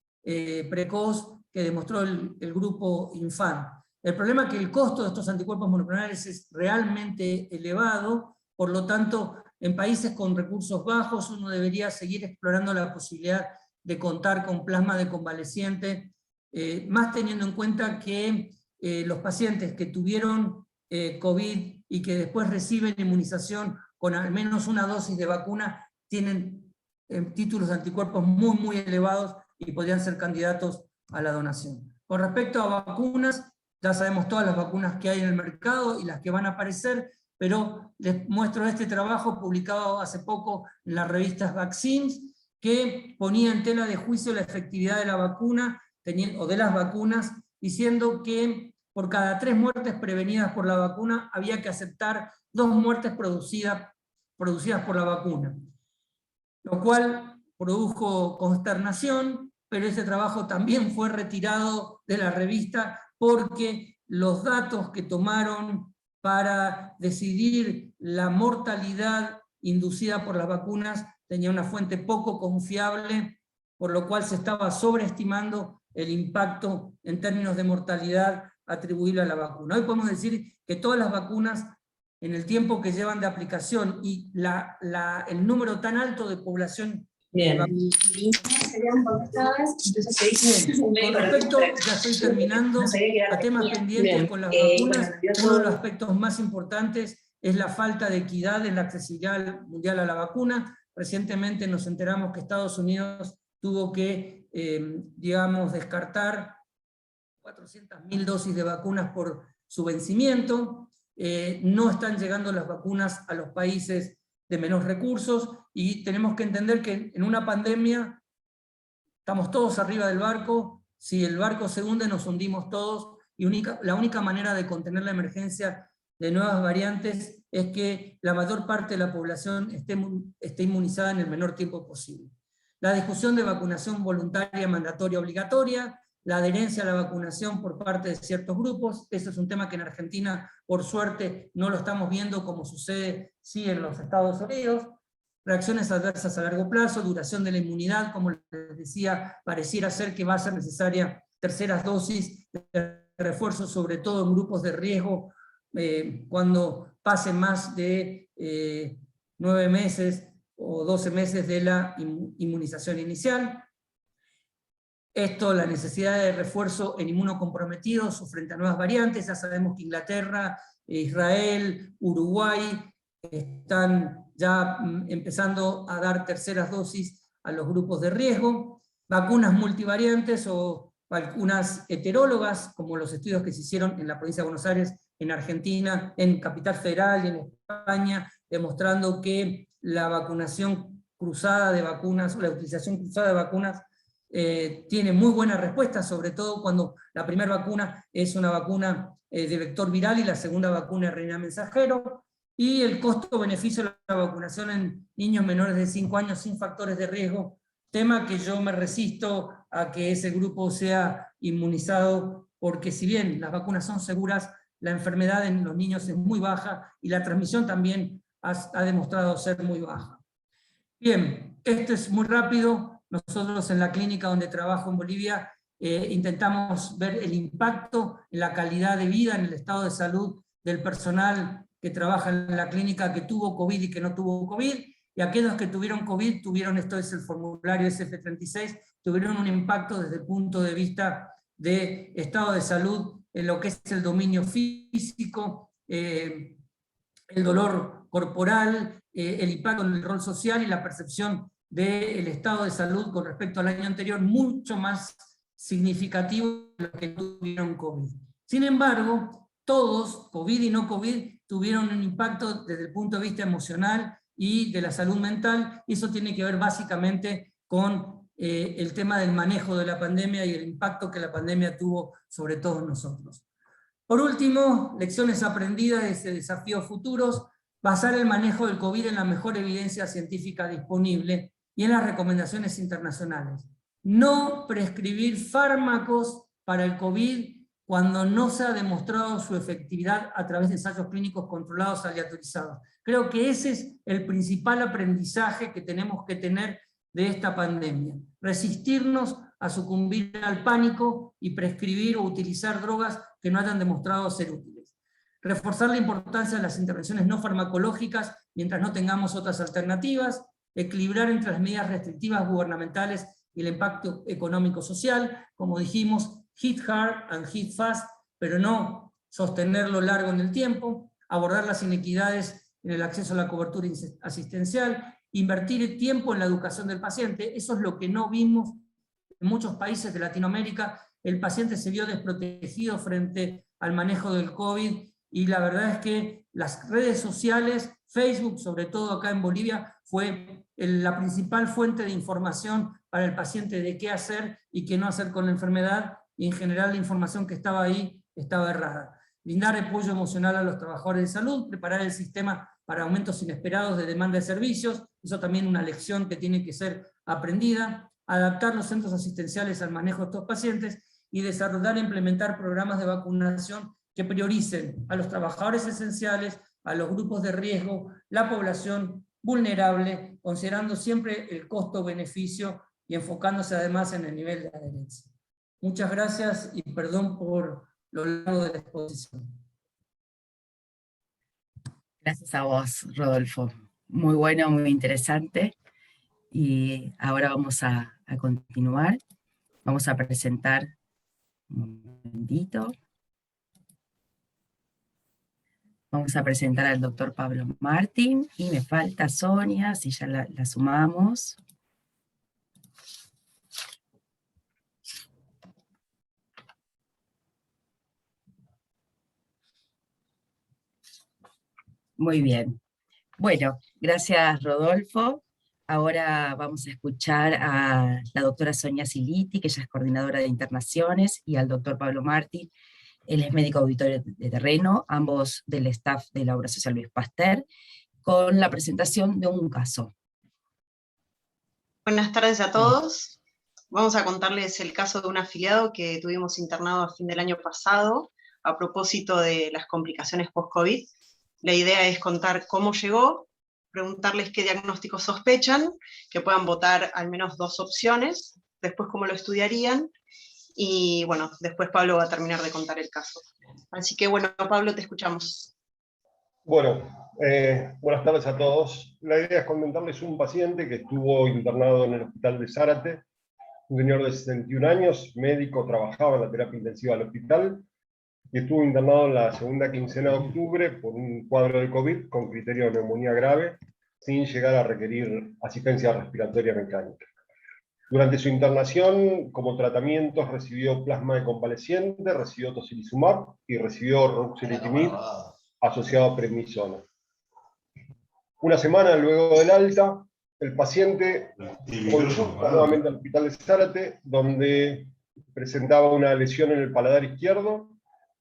precoz que demostró el grupo INFAN. El problema es que el costo de estos anticuerpos monoclonales es realmente elevado, por lo tanto, en países con recursos bajos uno debería seguir explorando la posibilidad de contar con plasma de convaleciente, más teniendo en cuenta que los pacientes que tuvieron COVID y que después reciben inmunización con al menos una dosis de vacuna tienen títulos de anticuerpos muy, muy elevados y podrían ser candidatos a la donación. Con respecto a vacunas, ya sabemos todas las vacunas que hay en el mercado y las que van a aparecer, pero les muestro este trabajo publicado hace poco en las revistas Vaccines, que ponía en tela de juicio la efectividad de la vacuna, o de las vacunas, diciendo que por cada 3 muertes prevenidas por la vacuna había que aceptar 2 muertes producidas por la vacuna, lo cual produjo consternación, pero ese trabajo también fue retirado de la revista porque los datos que tomaron para decidir la mortalidad inducida por las vacunas tenía una fuente poco confiable, por lo cual se estaba sobreestimando el impacto en términos de mortalidad atribuible a la vacuna. Hoy podemos decir que todas las vacunas, en el tiempo que llevan de aplicación y el número tan alto de población. Bien. Con respecto, ya estoy terminando, a temas pendientes con las vacunas, uno de los aspectos más importantes es la falta de equidad en la accesibilidad mundial a la vacuna. Recientemente nos enteramos que Estados Unidos tuvo que, digamos, descartar 400.000 dosis de vacunas por su vencimiento. No están llegando las vacunas a los países de menos recursos, y tenemos que entender que en una pandemia estamos todos arriba del barco, si el barco se hunde nos hundimos todos, y la única manera de contener la emergencia de nuevas variantes es que la mayor parte de la población esté inmunizada en el menor tiempo posible. La discusión de vacunación voluntaria, mandatoria, obligatoria, la adherencia a la vacunación por parte de ciertos grupos, eso es un tema que en Argentina, por suerte, no lo estamos viendo como sucede sí en los Estados Unidos. Reacciones adversas a largo plazo, duración de la inmunidad, como les decía, pareciera ser que va a ser necesaria terceras dosis de refuerzo, sobre todo en grupos de riesgo, cuando pasen más de 9 meses o 12 meses de la inmunización inicial. Esto, la necesidad de refuerzo en inmunocomprometidos o frente a nuevas variantes. Ya sabemos que Inglaterra, Israel, Uruguay están ya empezando a dar terceras dosis a los grupos de riesgo. Vacunas multivariantes o vacunas heterólogas, como los estudios que se hicieron en la provincia de Buenos Aires, en Argentina, en Capital Federal y en España, demostrando que la vacunación cruzada de vacunas, o la utilización cruzada de vacunas, tiene muy buena respuesta, sobre todo cuando la primera vacuna es una vacuna de vector viral y la segunda vacuna es RNA mensajero, y el costo-beneficio de la vacunación en niños menores de 5 años sin factores de riesgo, tema que yo me resisto a que ese grupo sea inmunizado, porque si bien las vacunas son seguras, la enfermedad en los niños es muy baja y la transmisión también ha demostrado ser muy baja. Bien, esto es muy rápido. Nosotros en la clínica donde trabajo en Bolivia intentamos ver el impacto en la calidad de vida, en el estado de salud del personal que trabaja en la clínica, que tuvo COVID y que no tuvo COVID, y aquellos que tuvieron COVID tuvieron, esto es el formulario SF36, tuvieron un impacto desde el punto de vista de estado de salud en lo que es el dominio físico, el dolor corporal, el impacto en el rol social y la percepción del estado de salud con respecto al año anterior, mucho más significativo de lo que tuvieron COVID. Sin embargo, todos, COVID y no COVID, tuvieron un impacto desde el punto de vista emocional y de la salud mental, y eso tiene que ver básicamente con el tema del manejo de la pandemia y el impacto que la pandemia tuvo sobre todos nosotros. Por último, lecciones aprendidas de desafíos futuros: basar el manejo del COVID en la mejor evidencia científica disponible y en las recomendaciones internacionales. No prescribir fármacos para el COVID cuando no se ha demostrado su efectividad a través de ensayos clínicos controlados aleatorizados. Creo que ese es el principal aprendizaje que tenemos que tener de esta pandemia. Resistirnos a sucumbir al pánico y prescribir o utilizar drogas que no hayan demostrado ser útiles. Reforzar la importancia de las intervenciones no farmacológicas mientras no tengamos otras alternativas. Equilibrar entre las medidas restrictivas gubernamentales y el impacto económico-social. Como dijimos, hit hard and hit fast, pero no sostenerlo largo en el tiempo. Abordar las inequidades en el acceso a la cobertura asistencial. Invertir tiempo en la educación del paciente. Eso es lo que no vimos en muchos países de Latinoamérica. El paciente se vio desprotegido frente al manejo del COVID, y la verdad es que las redes sociales, Facebook, sobre todo acá en Bolivia, fue la principal fuente de información para el paciente de qué hacer y qué no hacer con la enfermedad, y en general la información que estaba ahí estaba errada. Brindar apoyo emocional a los trabajadores de salud, preparar el sistema para aumentos inesperados de demanda de servicios, eso también es una lección que tiene que ser aprendida. Adaptar los centros asistenciales al manejo de estos pacientes y desarrollar e implementar programas de vacunación que prioricen a los trabajadores esenciales, a los grupos de riesgo, la población vulnerable, considerando siempre el costo-beneficio y enfocándose además en el nivel de adherencia. Muchas gracias y perdón por lo largo de la exposición. Gracias a vos, Rodolfo. Muy bueno, muy interesante. Y ahora vamos a continuar. Vamos a presentar, un momentito. Vamos a presentar al doctor Pablo Martín, y me falta Sonia, si ya la sumamos. Muy bien. Bueno, gracias Rodolfo. Ahora vamos a escuchar a la doctora Sonia Siliti, que ella es coordinadora de internaciones, y al doctor Pablo Martín. Él es médico auditor de terreno, ambos del staff de la Obra Social Luis Pasteur, con la presentación de un caso. Buenas tardes a todos. Vamos a contarles el caso de un afiliado que tuvimos internado a fin del año pasado, a propósito de las complicaciones post-COVID. La idea es contar cómo llegó, preguntarles qué diagnósticos sospechan, que puedan votar al menos 2 opciones, después cómo lo estudiarían, y bueno, después Pablo va a terminar de contar el caso. Así que bueno, Pablo, te escuchamos. Bueno, buenas tardes a todos. La idea es comentarles un paciente que estuvo internado en el hospital de Zárate un señor de 61 años, médico, trabajaba en la terapia intensiva del hospital y estuvo internado en la segunda quincena de octubre por un cuadro de COVID con criterio de neumonía grave, sin llegar a requerir asistencia respiratoria mecánica. Durante su internación, como tratamiento, recibió plasma de convaleciente, recibió tocilizumab y recibió ruxolitinib asociado a prednisona. Una semana luego del alta, el paciente consulta nuevamente al hospital de Zárate, donde presentaba una lesión en el paladar izquierdo,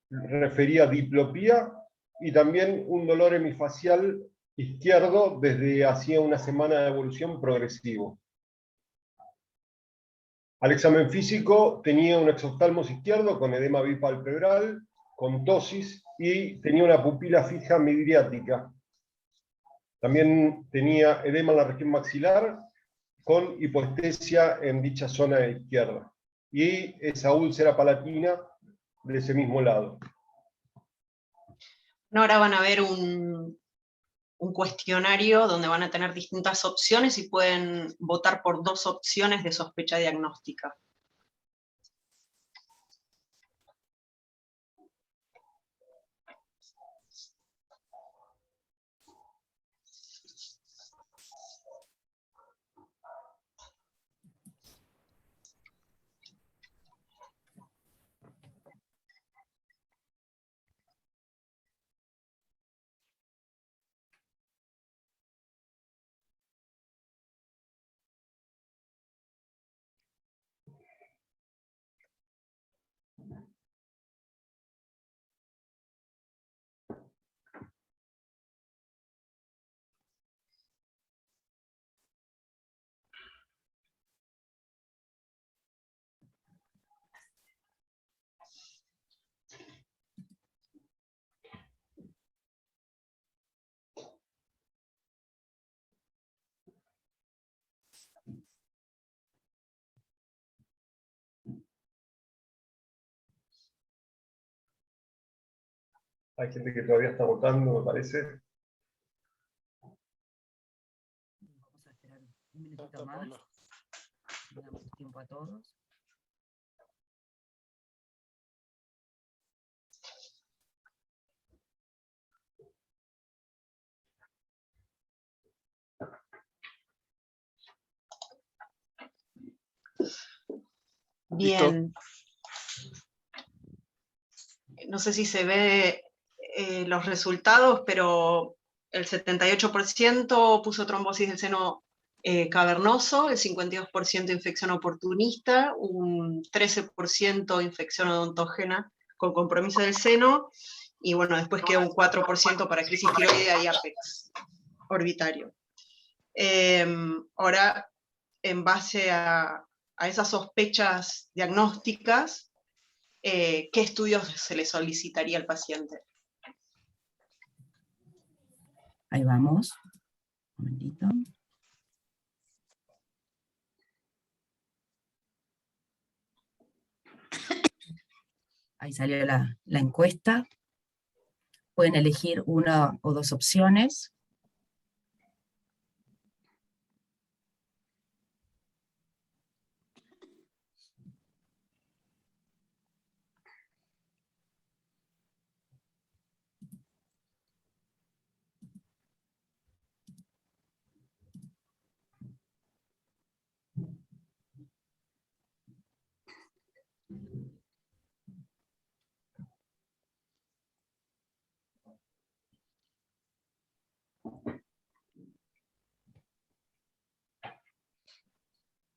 refería diplopía y también un dolor hemifacial izquierdo desde hacía una semana de evolución progresivo. Al examen físico tenía un exoftalmos izquierdo con edema bipalpebral, con tosis y tenía una pupila fija midriática. También tenía edema en la región maxilar con hipoestesia en dicha zona izquierda. Y esa úlcera palatina de ese mismo lado. Ahora van a ver un cuestionario donde van a tener distintas opciones y pueden votar por 2 opciones de sospecha diagnóstica. Hay gente que todavía está votando, me parece. Vamos a esperar un minutito más. Le damos tiempo a todos. Bien. No sé si se ve los resultados, pero el 78% puso trombosis del seno cavernoso, el 52% infección oportunista, un 13% infección odontógena con compromiso del seno, y bueno, después queda un 4% para crisis tiroidea y apex orbitario. Ahora, en base a esas sospechas diagnósticas, ¿qué estudios se le solicitaría al paciente? Ahí vamos. Un momentito. Ahí salió la encuesta. Pueden elegir una o 2 opciones.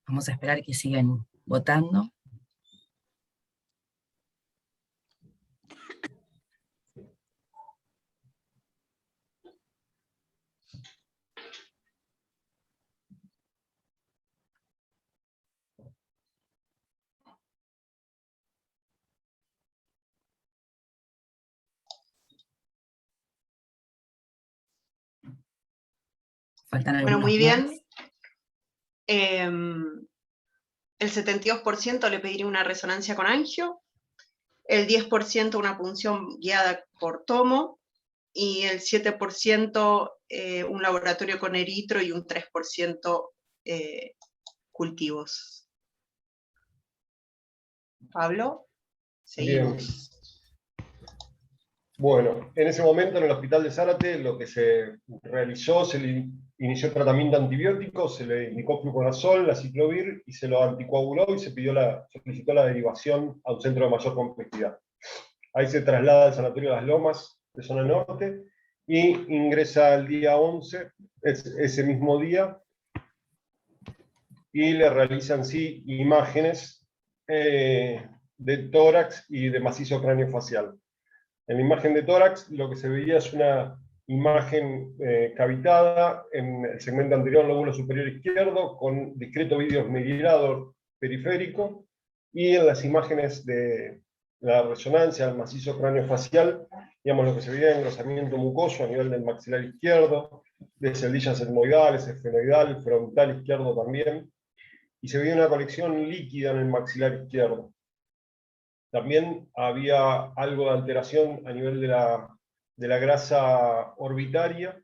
Vamos a esperar que sigan votando. Faltan Bueno, algunos muy más. bien. El 72% le pediría una resonancia con angio, el 10% una punción guiada por tomo, y el 7% un laboratorio con eritro y un 3% cultivos. Pablo, Bien. seguimos. Bueno, en ese momento en el hospital de Zárate lo que se realizó, se le inició tratamiento antibiótico, se le indicó fluconazol, aciclovir, y se lo anticoaguló y se solicitó la derivación a un centro de mayor complejidad. Ahí se traslada al Sanatorio de Las Lomas, de zona norte, y ingresa el día 11, ese mismo día, y le realizan sí imágenes de tórax y de macizo craneofacial. En la imagen de tórax lo que se veía es una imagen cavitada en el segmento anterior lóbulo superior izquierdo con discreto vídeo esmerilado periférico, y en las imágenes de la resonancia del macizo craneofacial, digamos, lo que se veía es engrosamiento mucoso a nivel del maxilar izquierdo, de celdillas etmoidales, esfenoidal, frontal izquierdo también, y se veía una colección líquida en el maxilar izquierdo. También había algo de alteración a nivel de la grasa orbitaria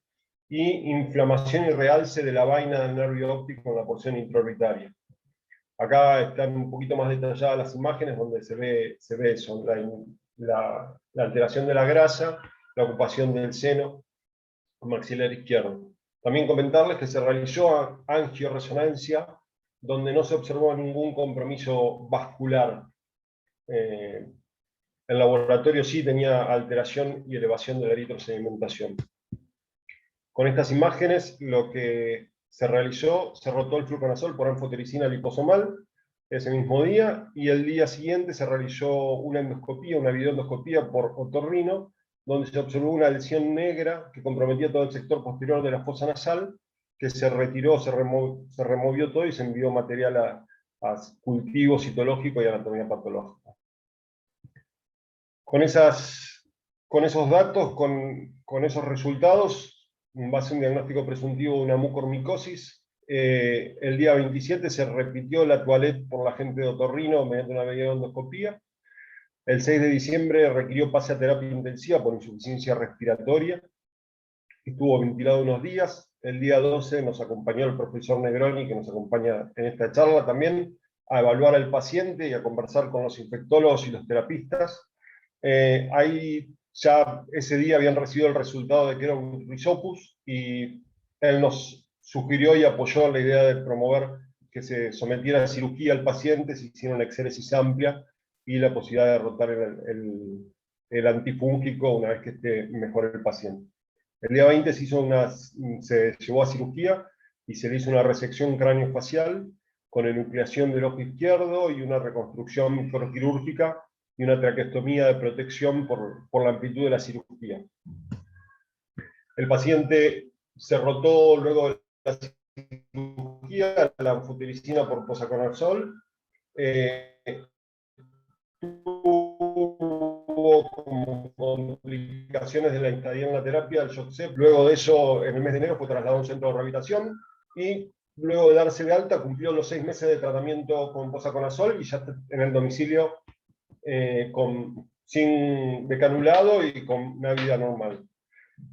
y inflamación y realce de la vaina del nervio óptico en la porción intraorbitaria. Acá están un poquito más detalladas las imágenes donde se ve eso, la alteración de la grasa, la ocupación del seno maxilar izquierdo. También comentarles que se realizó angioresonancia donde no se observó ningún compromiso vascular. El laboratorio sí tenía alteración y elevación de la eritrosedimentación. Con estas imágenes lo que se realizó, se rotó el fluconazol por anfotericina liposomal ese mismo día, y el día siguiente se realizó una endoscopía, una videoendoscopía por otorrino, donde se observó una lesión negra que comprometía todo el sector posterior de la fosa nasal, que se retiró, se removió todo y se envió material a cultivo citológico y anatomía patológica. Con esos datos, con esos resultados, en base a un diagnóstico presuntivo de una mucormicosis, el día 27 se repitió la toilette por la gente de otorrino mediante una videoendoscopía. El 6 de diciembre requirió pase a terapia intensiva por insuficiencia respiratoria. Estuvo ventilado unos días. El día 12 nos acompañó el profesor Negroni, que nos acompaña en esta charla también, a evaluar al paciente y a conversar con los infectólogos y los terapistas. Ahí ya ese día habían recibido el resultado de que era un Rhizopus, y él nos sugirió y apoyó la idea de promover que se sometiera a cirugía al paciente, se hiciera una exéresis amplia y la posibilidad de derrotar el antifúngico una vez que esté mejor el paciente. El día 20 se llevó a cirugía y se le hizo una resección craneofacial con enucleación del ojo izquierdo y una reconstrucción microquirúrgica y una traqueostomía de protección por la amplitud de la cirugía. El paciente se rotó luego de la cirugía la anfotericina por posaconazol. Tuvo como complicaciones de la estadía en la terapia del Yoxep. Luego de eso, en el mes de enero fue trasladado a un centro de rehabilitación y luego de darse de alta cumplió los 6 meses de tratamiento con posaconazol y ya está en el domicilio sin decanulado y con una vida normal.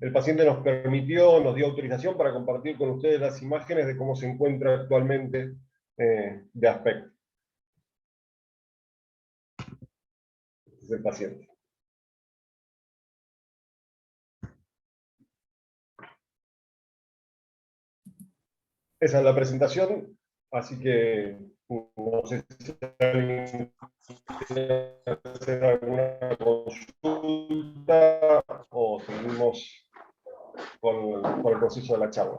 El paciente nos dio autorización para compartir con ustedes las imágenes de cómo se encuentra actualmente de aspecto. Este es el paciente. Esa es la presentación, así que no sé si alguien quiere hacer alguna consulta o seguimos con el proceso de la charla.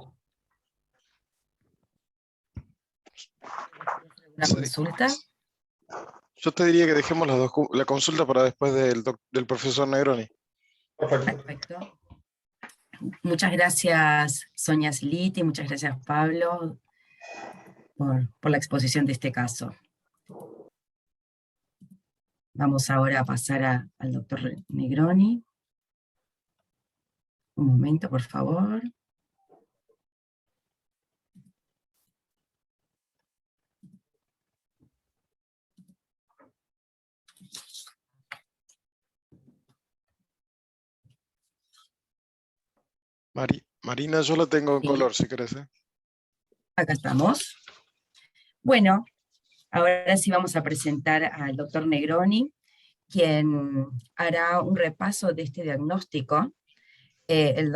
¿Una consulta? Yo te diría que dejemos la consulta para después del profesor Negroni. Perfecto. Perfecto. Muchas gracias, Sonia Siliti, muchas gracias, Pablo, por la exposición de este caso. Vamos ahora a pasar al doctor Negroni. Un momento, por favor. Marina, yo la tengo en Sí. color, si querés. Acá estamos. Bueno, Ahora sí vamos a presentar al doctor Negroni, quien hará un repaso de este diagnóstico. El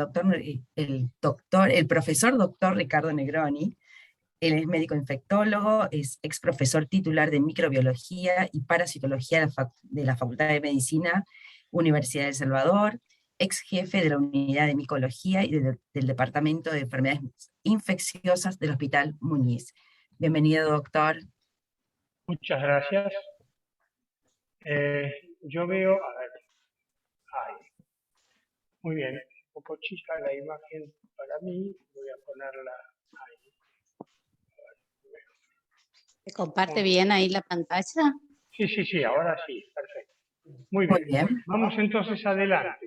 profesor doctor Ricardo Negroni, él es médico infectólogo, es ex profesor titular de microbiología y parasitología de la Facultad de Medicina, Universidad de El Salvador, ex jefe de la unidad de micología y del Departamento de Enfermedades Infecciosas del Hospital Muñiz. Bienvenido, doctor. Muchas gracias. Yo veo, a ver, muy bien, un poco chica la imagen para mí, voy a ponerla ahí. ¿Se comparte bien ahí la pantalla? Sí, ahora sí, perfecto. Muy Muy bien. bien. Vamos entonces adelante.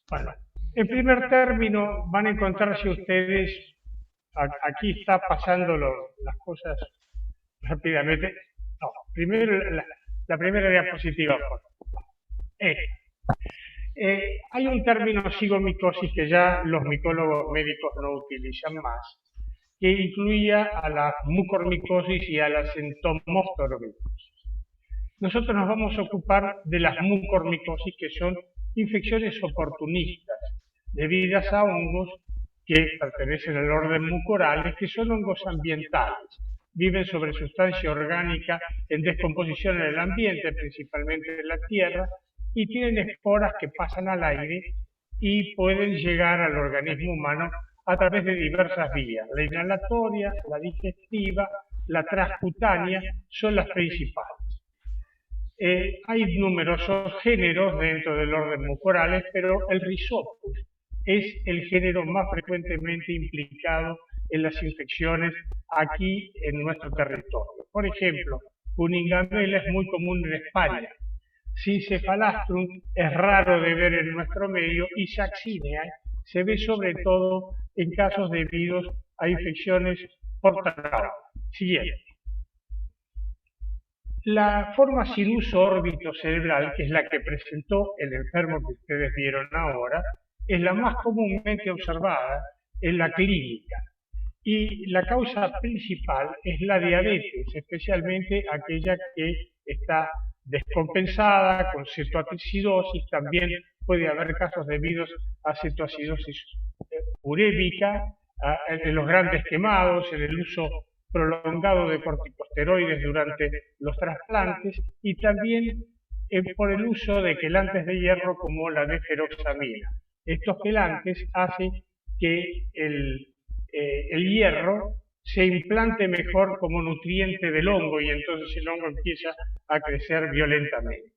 Bueno, en primer término van a encontrarse ustedes, aquí está pasando las cosas rápidamente. No, primero la primera diapositiva. Hay un término sigomicosis que ya los micólogos médicos no utilizan más, que incluía a la mucormicosis y a la centomoftoromicosis. Nosotros nos vamos a ocupar de las mucormicosis, que son infecciones oportunistas debidas a hongos que pertenecen al orden mucorales, que son hongos ambientales. Viven sobre sustancia orgánica en descomposición en el ambiente, principalmente en la tierra, y tienen esporas que pasan al aire y pueden llegar al organismo humano a través de diversas vías. La inhalatoria, la digestiva, la transcutánea son las principales. Hay numerosos géneros dentro del orden mucorales, pero el Rhizopus es el género más frecuentemente implicado en las infecciones aquí en nuestro territorio. Por ejemplo, Cunningamela es muy común en España. Syncephalastrum es raro de ver en nuestro medio y Saxineae se ve sobre todo en casos debidos a infecciones por trauma. Siguiente. La forma sinuso órbito cerebral, que es la que presentó el enfermo que ustedes vieron ahora, es la más comúnmente observada en la clínica. Y la causa principal es la diabetes, especialmente aquella que está descompensada, con cetoacidosis. También puede haber casos debidos a cetoacidosis urémica, en los grandes quemados, en el uso prolongado de corticosteroides durante los trasplantes y también por el uso de quelantes de hierro como la deferoxamina. Estos quelantes hacen que el hierro se implante mejor como nutriente del hongo y entonces el hongo empieza a crecer violentamente.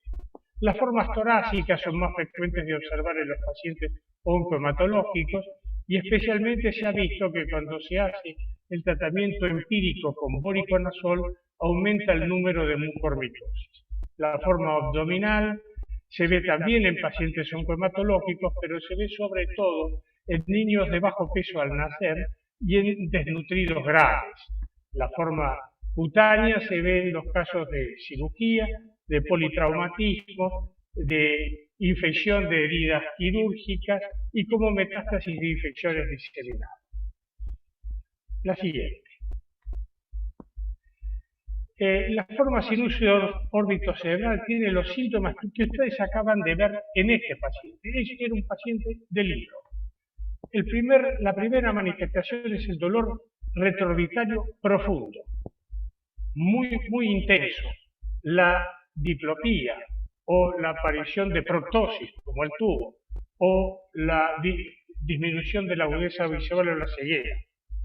Las formas torácicas son más frecuentes de observar en los pacientes oncohematológicos y especialmente se ha visto que cuando se hace el tratamiento empírico con voriconazol aumenta el número de mucormicosis. La forma abdominal se ve también en pacientes oncohematológicos, pero se ve sobre todo en niños de bajo peso al nacer y en desnutridos graves. La forma cutánea se ve en los casos de cirugía, de politraumatismo, de infección de heridas quirúrgicas y como metástasis de infecciones diseminadas. La siguiente. La forma sinuso órbito cerebral tiene los síntomas que ustedes acaban de ver en este paciente. Era un paciente de libro. La primera manifestación es el dolor retroorbitario profundo, muy intenso. La diplopía o la aparición de proctosis, como el tubo, o la disminución de la agudeza visual o la ceguera.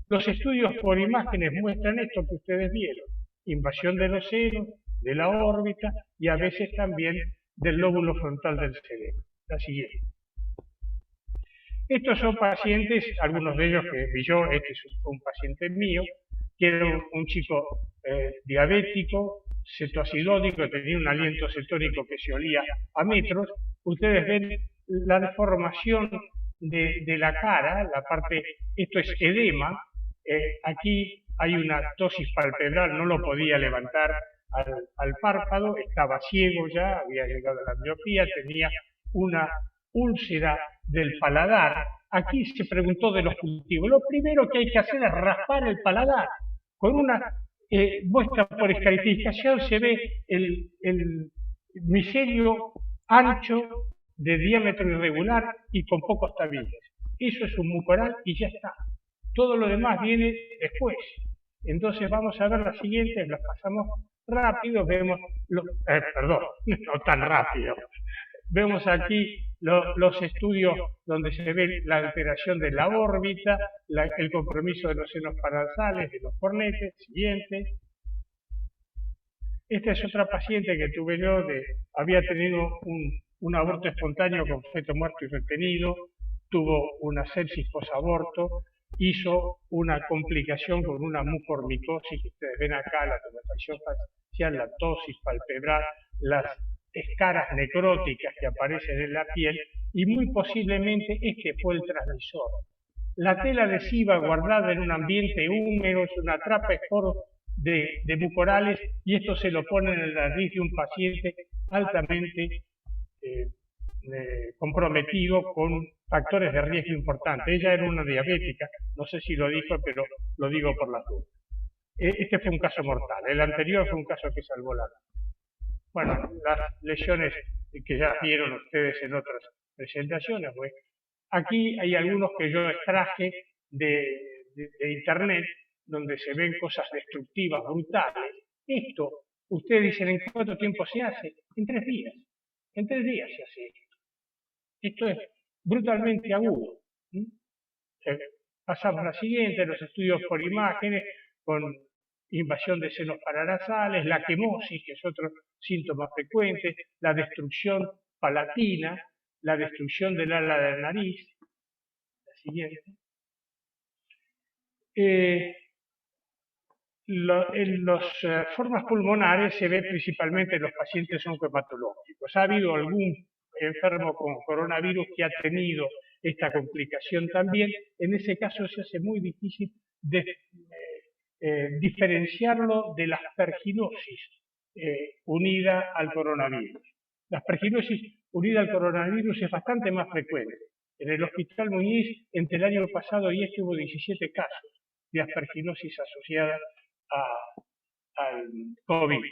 Los estudios por imágenes muestran esto que ustedes vieron: invasión de los senos, de la órbita y a veces también del lóbulo frontal del cerebro. La siguiente. Estos son pacientes, algunos de ellos que vi yo, este es un paciente mío, que era un chico diabético, cetoacidónico, tenía un aliento cetónico que se olía a metros. Ustedes ven la deformación de la cara, esto es edema. Aquí hay una ptosis palpebral, no lo podía levantar al párpado, estaba ciego ya, había llegado a la miopía, tenía una úlcera del paladar aquí se preguntó de los cultivos. Lo primero que hay que hacer es raspar el paladar. Con una muestra por escarificación se ve el micelio ancho de diámetro irregular y con pocos tabiques. Eso es un mucoral y ya está. Todo lo demás viene después. Entonces vamos a ver la siguiente, las pasamos rápido, vemos, perdón, no tan rápido. Vemos aquí los estudios donde se ve la alteración de la órbita, el compromiso de los senos paranasales, de los cornetes. Siguiente. Esta es otra paciente que tuve yo, había tenido un aborto espontáneo con feto muerto y retenido, tuvo una sepsis posaborto, hizo una complicación con una mucormicosis, que ustedes ven acá, la tumefacción facial, la ptosis palpebral, las escaras necróticas que aparecen en la piel, y muy posiblemente este fue el transmisor. La tela adhesiva guardada en un ambiente húmedo es una trapa esporo de mucorales, y esto se lo pone en el nariz de un paciente altamente comprometido con factores de riesgo importantes. Ella era una diabética, no sé si lo dijo, pero lo digo por las dudas. Este fue un caso mortal, el anterior fue un caso que salvó la vida. Bueno, las lesiones que ya vieron ustedes en otras presentaciones, pues, aquí hay algunos que yo extraje de internet, donde se ven cosas destructivas, brutales. Esto, ustedes dicen, ¿en cuánto tiempo se hace? En 3 días. En 3 días se hace esto. Esto es brutalmente agudo. Pasamos a la siguiente, los estudios por imágenes, con invasión de senos paranasales, la quemosis, que es otro síntoma frecuente, la destrucción palatina, la destrucción del ala de la nariz. La siguiente. En las formas pulmonares se ve principalmente en los pacientes oncohematológicos. Ha habido algún enfermo con coronavirus que ha tenido esta complicación también. En ese caso se hace muy difícil diferenciarlo de la aspergillosis unida al coronavirus. La aspergillosis unida al coronavirus es bastante más frecuente. En el Hospital Muñiz, entre el año pasado y este, hubo 17 casos de aspergillosis asociada al COVID.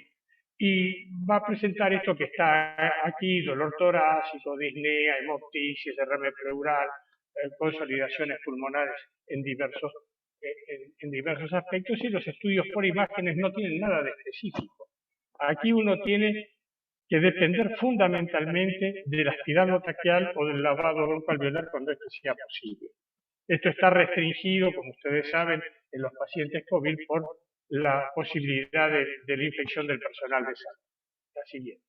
Y va a presentar esto que está aquí: dolor torácico, disnea, hemoptisis, derrame pleural, consolidaciones pulmonares en diversos aspectos, y los estudios por imágenes no tienen nada de específico. Aquí uno tiene que depender fundamentalmente del aspirado traqueal o del lavado broncoalveolar cuando esto sea posible. Esto está restringido, como ustedes saben, en los pacientes COVID por la posibilidad de la infección del personal de salud. La siguiente.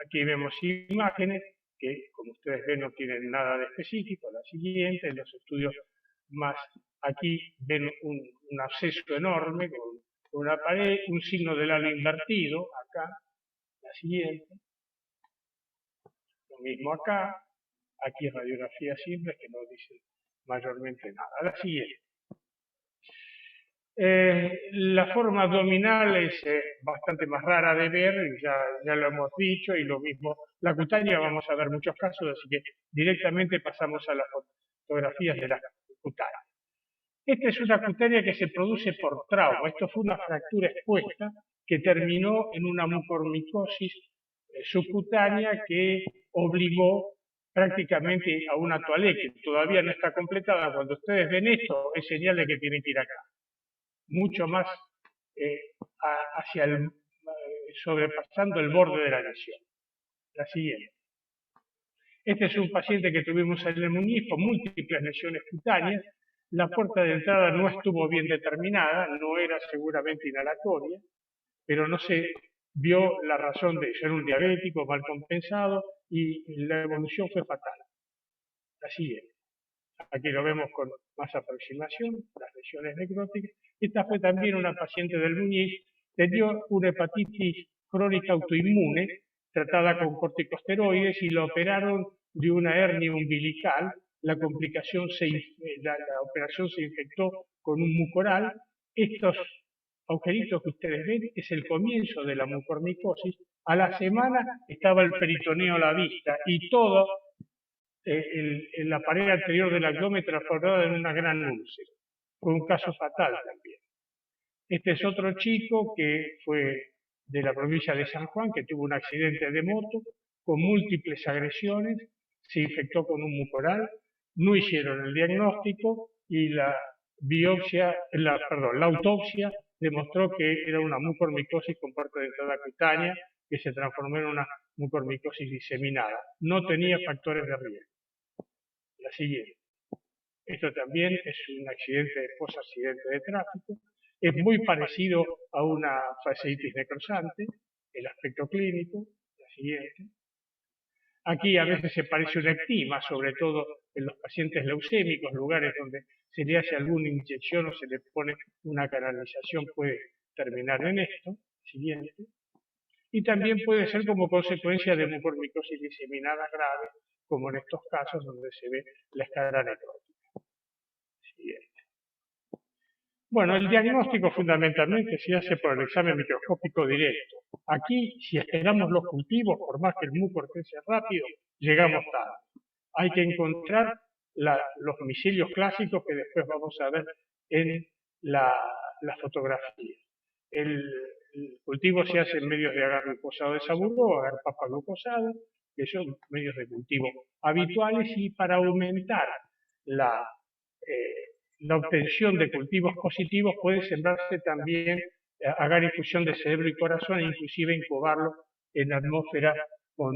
Aquí vemos imágenes que, como ustedes ven, no tienen nada de específico. La siguiente, en los estudios más, aquí ven un absceso enorme con una pared, un signo del halo invertido, acá. La siguiente. Lo mismo acá. Aquí es radiografía simple, que no dicen mayormente nada. La siguiente. La forma abdominal es bastante más rara de ver, ya lo hemos dicho, y lo mismo la cutánea. Vamos a ver muchos casos, así que directamente pasamos a las fotografías de la cutánea. Esta es una cutánea que se produce por trauma. Esto fue una fractura expuesta que terminó en una mucormicosis subcutánea que obligó prácticamente a una toalé, que todavía no está completada. Cuando ustedes ven esto, es señal de que tienen que ir acá. Mucho más sobrepasando el borde de la lesión. La siguiente. Este es un paciente que tuvimos en el Muñiz con múltiples lesiones cutáneas. La puerta de entrada no estuvo bien determinada, no era seguramente inhalatoria, pero no se vio la razón de ser un diabético mal compensado, y la evolución fue fatal. La siguiente. Aquí lo vemos con más aproximación, las lesiones necróticas. Esta fue también una paciente del Muñiz, tenía una hepatitis crónica autoinmune, tratada con corticosteroides, y la operaron de una hernia umbilical. La operación se infectó con un mucoral. Estos agujeritos que ustedes ven es el comienzo de la mucormicosis. A la semana estaba el peritoneo a la vista, y todo la pared anterior del abdomen transformada en una gran úlcera. Fue un caso fatal también. Este es otro chico que fue de la provincia de San Juan, que tuvo un accidente de moto con múltiples agresiones, se infectó con un mucoral, no hicieron el diagnóstico y la autopsia demostró que era una mucormicosis con parte de entrada cutánea que se transformó en una mucormicosis diseminada. No tenía factores de riesgo. La siguiente. Esto también es un accidente, post-accidente de tráfico. Es muy parecido a una fasciitis necrosante, el aspecto clínico. La siguiente. Aquí a veces se parece una ectima, sobre todo en los pacientes leucémicos, lugares donde se le hace alguna inyección o se le pone una canalización, puede terminar en esto. Siguiente. Y también puede ser como consecuencia de mucormicosis diseminada grave, como en estos casos donde se ve la escalera necrótica. Siguiente. Bueno, el diagnóstico fundamentalmente se hace por el examen microscópico directo. Aquí, si esperamos los cultivos, por más que el mucor crece rápido, llegamos tarde. Hay que encontrar los micelios clásicos que después vamos a ver en la fotografía. El cultivo se hace en medios de agar glucosado de Sabouraud o agar papa glucosado, que son medios de cultivo habituales, y para aumentar la obtención de cultivos positivos puede sembrarse también agar infusión de cerebro y corazón e inclusive incubarlo en la atmósfera con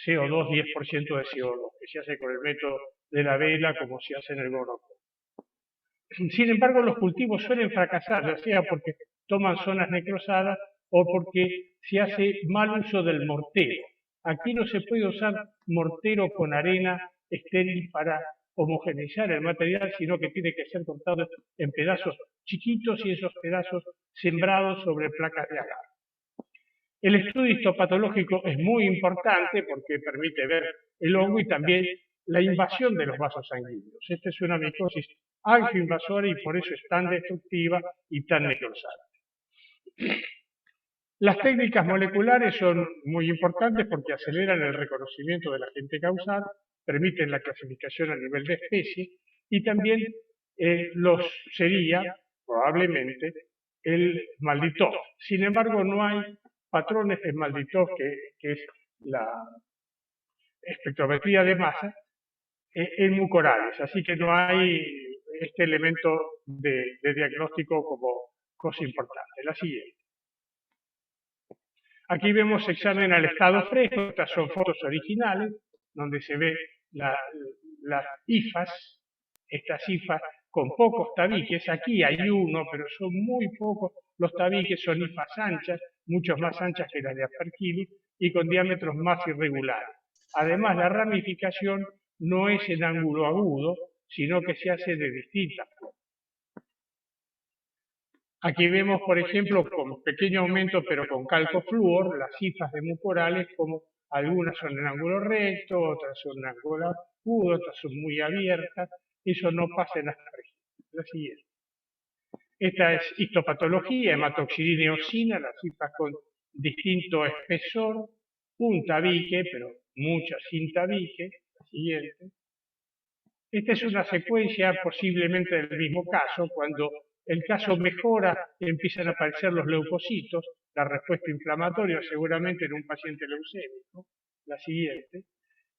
CO2, 10% de CO2, que se hace con el método de la vela como se hace en el Goroko. Sin embargo, los cultivos suelen fracasar, ya sea porque toman zonas necrosadas o porque se hace mal uso del mortero. Aquí no se puede usar mortero con arena estéril para homogeneizar el material, sino que tiene que ser cortado en pedazos chiquitos y esos pedazos sembrados sobre placas de agar. El estudio histopatológico es muy importante porque permite ver el hongo y también la invasión de los vasos sanguíneos. Esta es una micosis angioinvasora y por eso es tan destructiva y tan necrosante. Las técnicas moleculares son muy importantes porque aceleran el reconocimiento del agente causal, permiten la clasificación a nivel de especie y también sería probablemente el Malditov. Sin embargo, no hay patrones de Malditov, que es la espectrometría de masa, en mucorales, así que no hay este elemento de diagnóstico como cosa importante. La siguiente. Aquí vemos examen al estado fresco, estas son fotos originales, donde se ve las hifas, estas hifas con pocos tabiques. Aquí hay uno, pero son muy pocos. Los tabiques son hifas anchas, mucho más anchas que las de Aspergillus, y con diámetros más irregulares. Además, la ramificación no es en ángulo agudo, sino que se hace de distintas formas. Aquí vemos, por ejemplo, con pequeño aumento, pero con calcofluor, las hifas de mucorales, como algunas son en ángulo recto, otras son en ángulo agudo, otras son muy abiertas. Eso no pasa en Aspergillus. La siguiente. Esta es histopatología, hematoxilina y eosina, las hifas con distinto espesor, un tabique, pero muchas sin tabique. La siguiente. Esta es una secuencia posiblemente del mismo caso. Cuando el caso mejora, empiezan a aparecer los leucocitos, la respuesta inflamatoria seguramente en un paciente leucémico. La siguiente.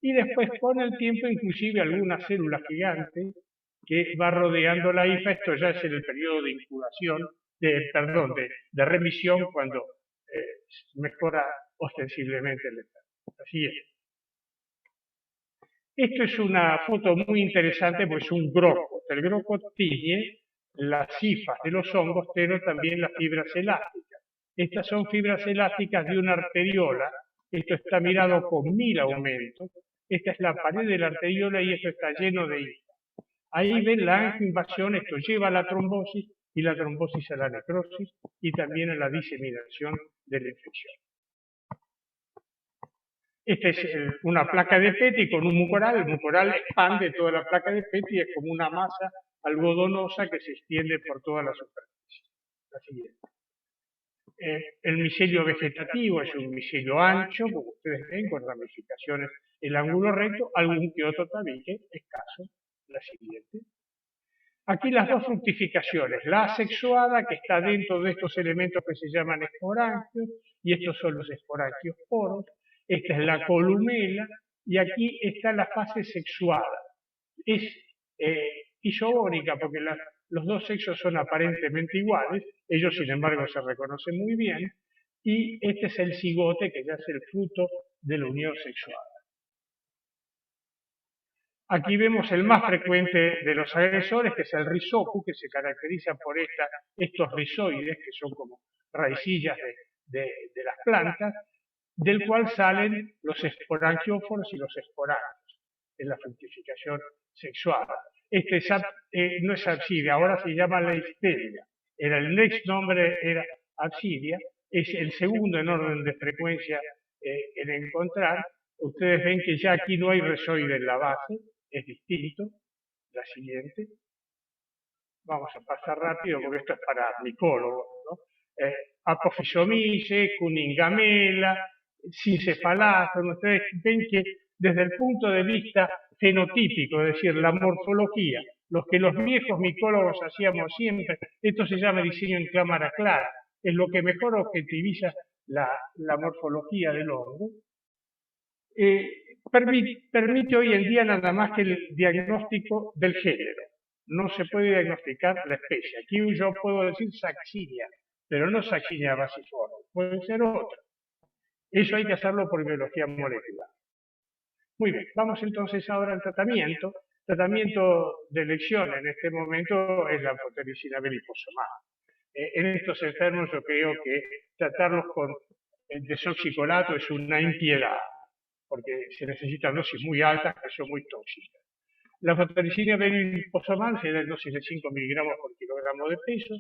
Y después con el tiempo inclusive alguna célula gigante que va rodeando la hifa. Esto ya es en el periodo de incubación, de remisión, cuando mejora ostensiblemente el estado. La siguiente. Esto es una foto muy interesante, pues es un groco. El groco tiñe las hifas de los hongos, pero también las fibras elásticas. Estas son fibras elásticas de una arteriola. Esto está mirado con 1000 aumentos. Esta es la pared de la arteriola y esto está lleno de hifas. Ahí ven la angioinvasión, esto lleva a la trombosis y la trombosis a la necrosis y también a la diseminación de la infección. Esta es una placa de Petri con un mucoral. El mucoral expande toda la placa de Petri y es como una masa algodonosa que se extiende por toda la superficie. La siguiente. El micelio vegetativo es un micelio ancho, como ustedes ven, con ramificaciones en el ángulo recto, algún que otro tabique escaso. La siguiente. Aquí las dos fructificaciones, la asexuada, que está dentro de estos elementos que se llaman esporangios, y estos son los esporangios poros. Esta es la columela, y aquí está la fase sexuada. Es isogónica porque los dos sexos son aparentemente iguales, ellos sin embargo se reconocen muy bien, y este es el cigote, que ya es el fruto de la unión sexual. Aquí vemos el más frecuente de los agresores, que es el rhizopu, que se caracteriza por estos rizoides, que son como raicillas de las plantas, del cual salen los esporangióforos y los esporangios en la fructificación sexual. Este no es absidia, ahora se llama leisteria. El next nombre era absidia, es el segundo en orden de frecuencia en encontrar. Ustedes ven que ya aquí no hay rizoide en la base, es distinto. La siguiente. Vamos a pasar rápido porque esto es para micólogos, ¿no? Apofisomyces, Cuningamela, Syncefalazo. Ustedes ven que desde el punto de vista fenotípico, es decir, la morfología, los que los viejos micólogos hacíamos siempre, esto se llama diseño en cámara clara, es lo que mejor objetiviza la morfología del hongo. Permite hoy en día nada más que el diagnóstico del género. No se puede diagnosticar la especie. Aquí yo puedo decir Saxinia, pero no Saxinia basiforme, puede ser otra. Eso hay que hacerlo por biología molecular. Muy bien, vamos entonces ahora al tratamiento. Tratamiento de elección en este momento es la anfotericina liposomada. En estos enfermos yo creo que tratarlos con el desoxicolato es una impiedad, porque se necesitan dosis muy altas que son muy tóxicas. La anfotericina liposomada se da en dosis de 5 miligramos por kilogramo de peso.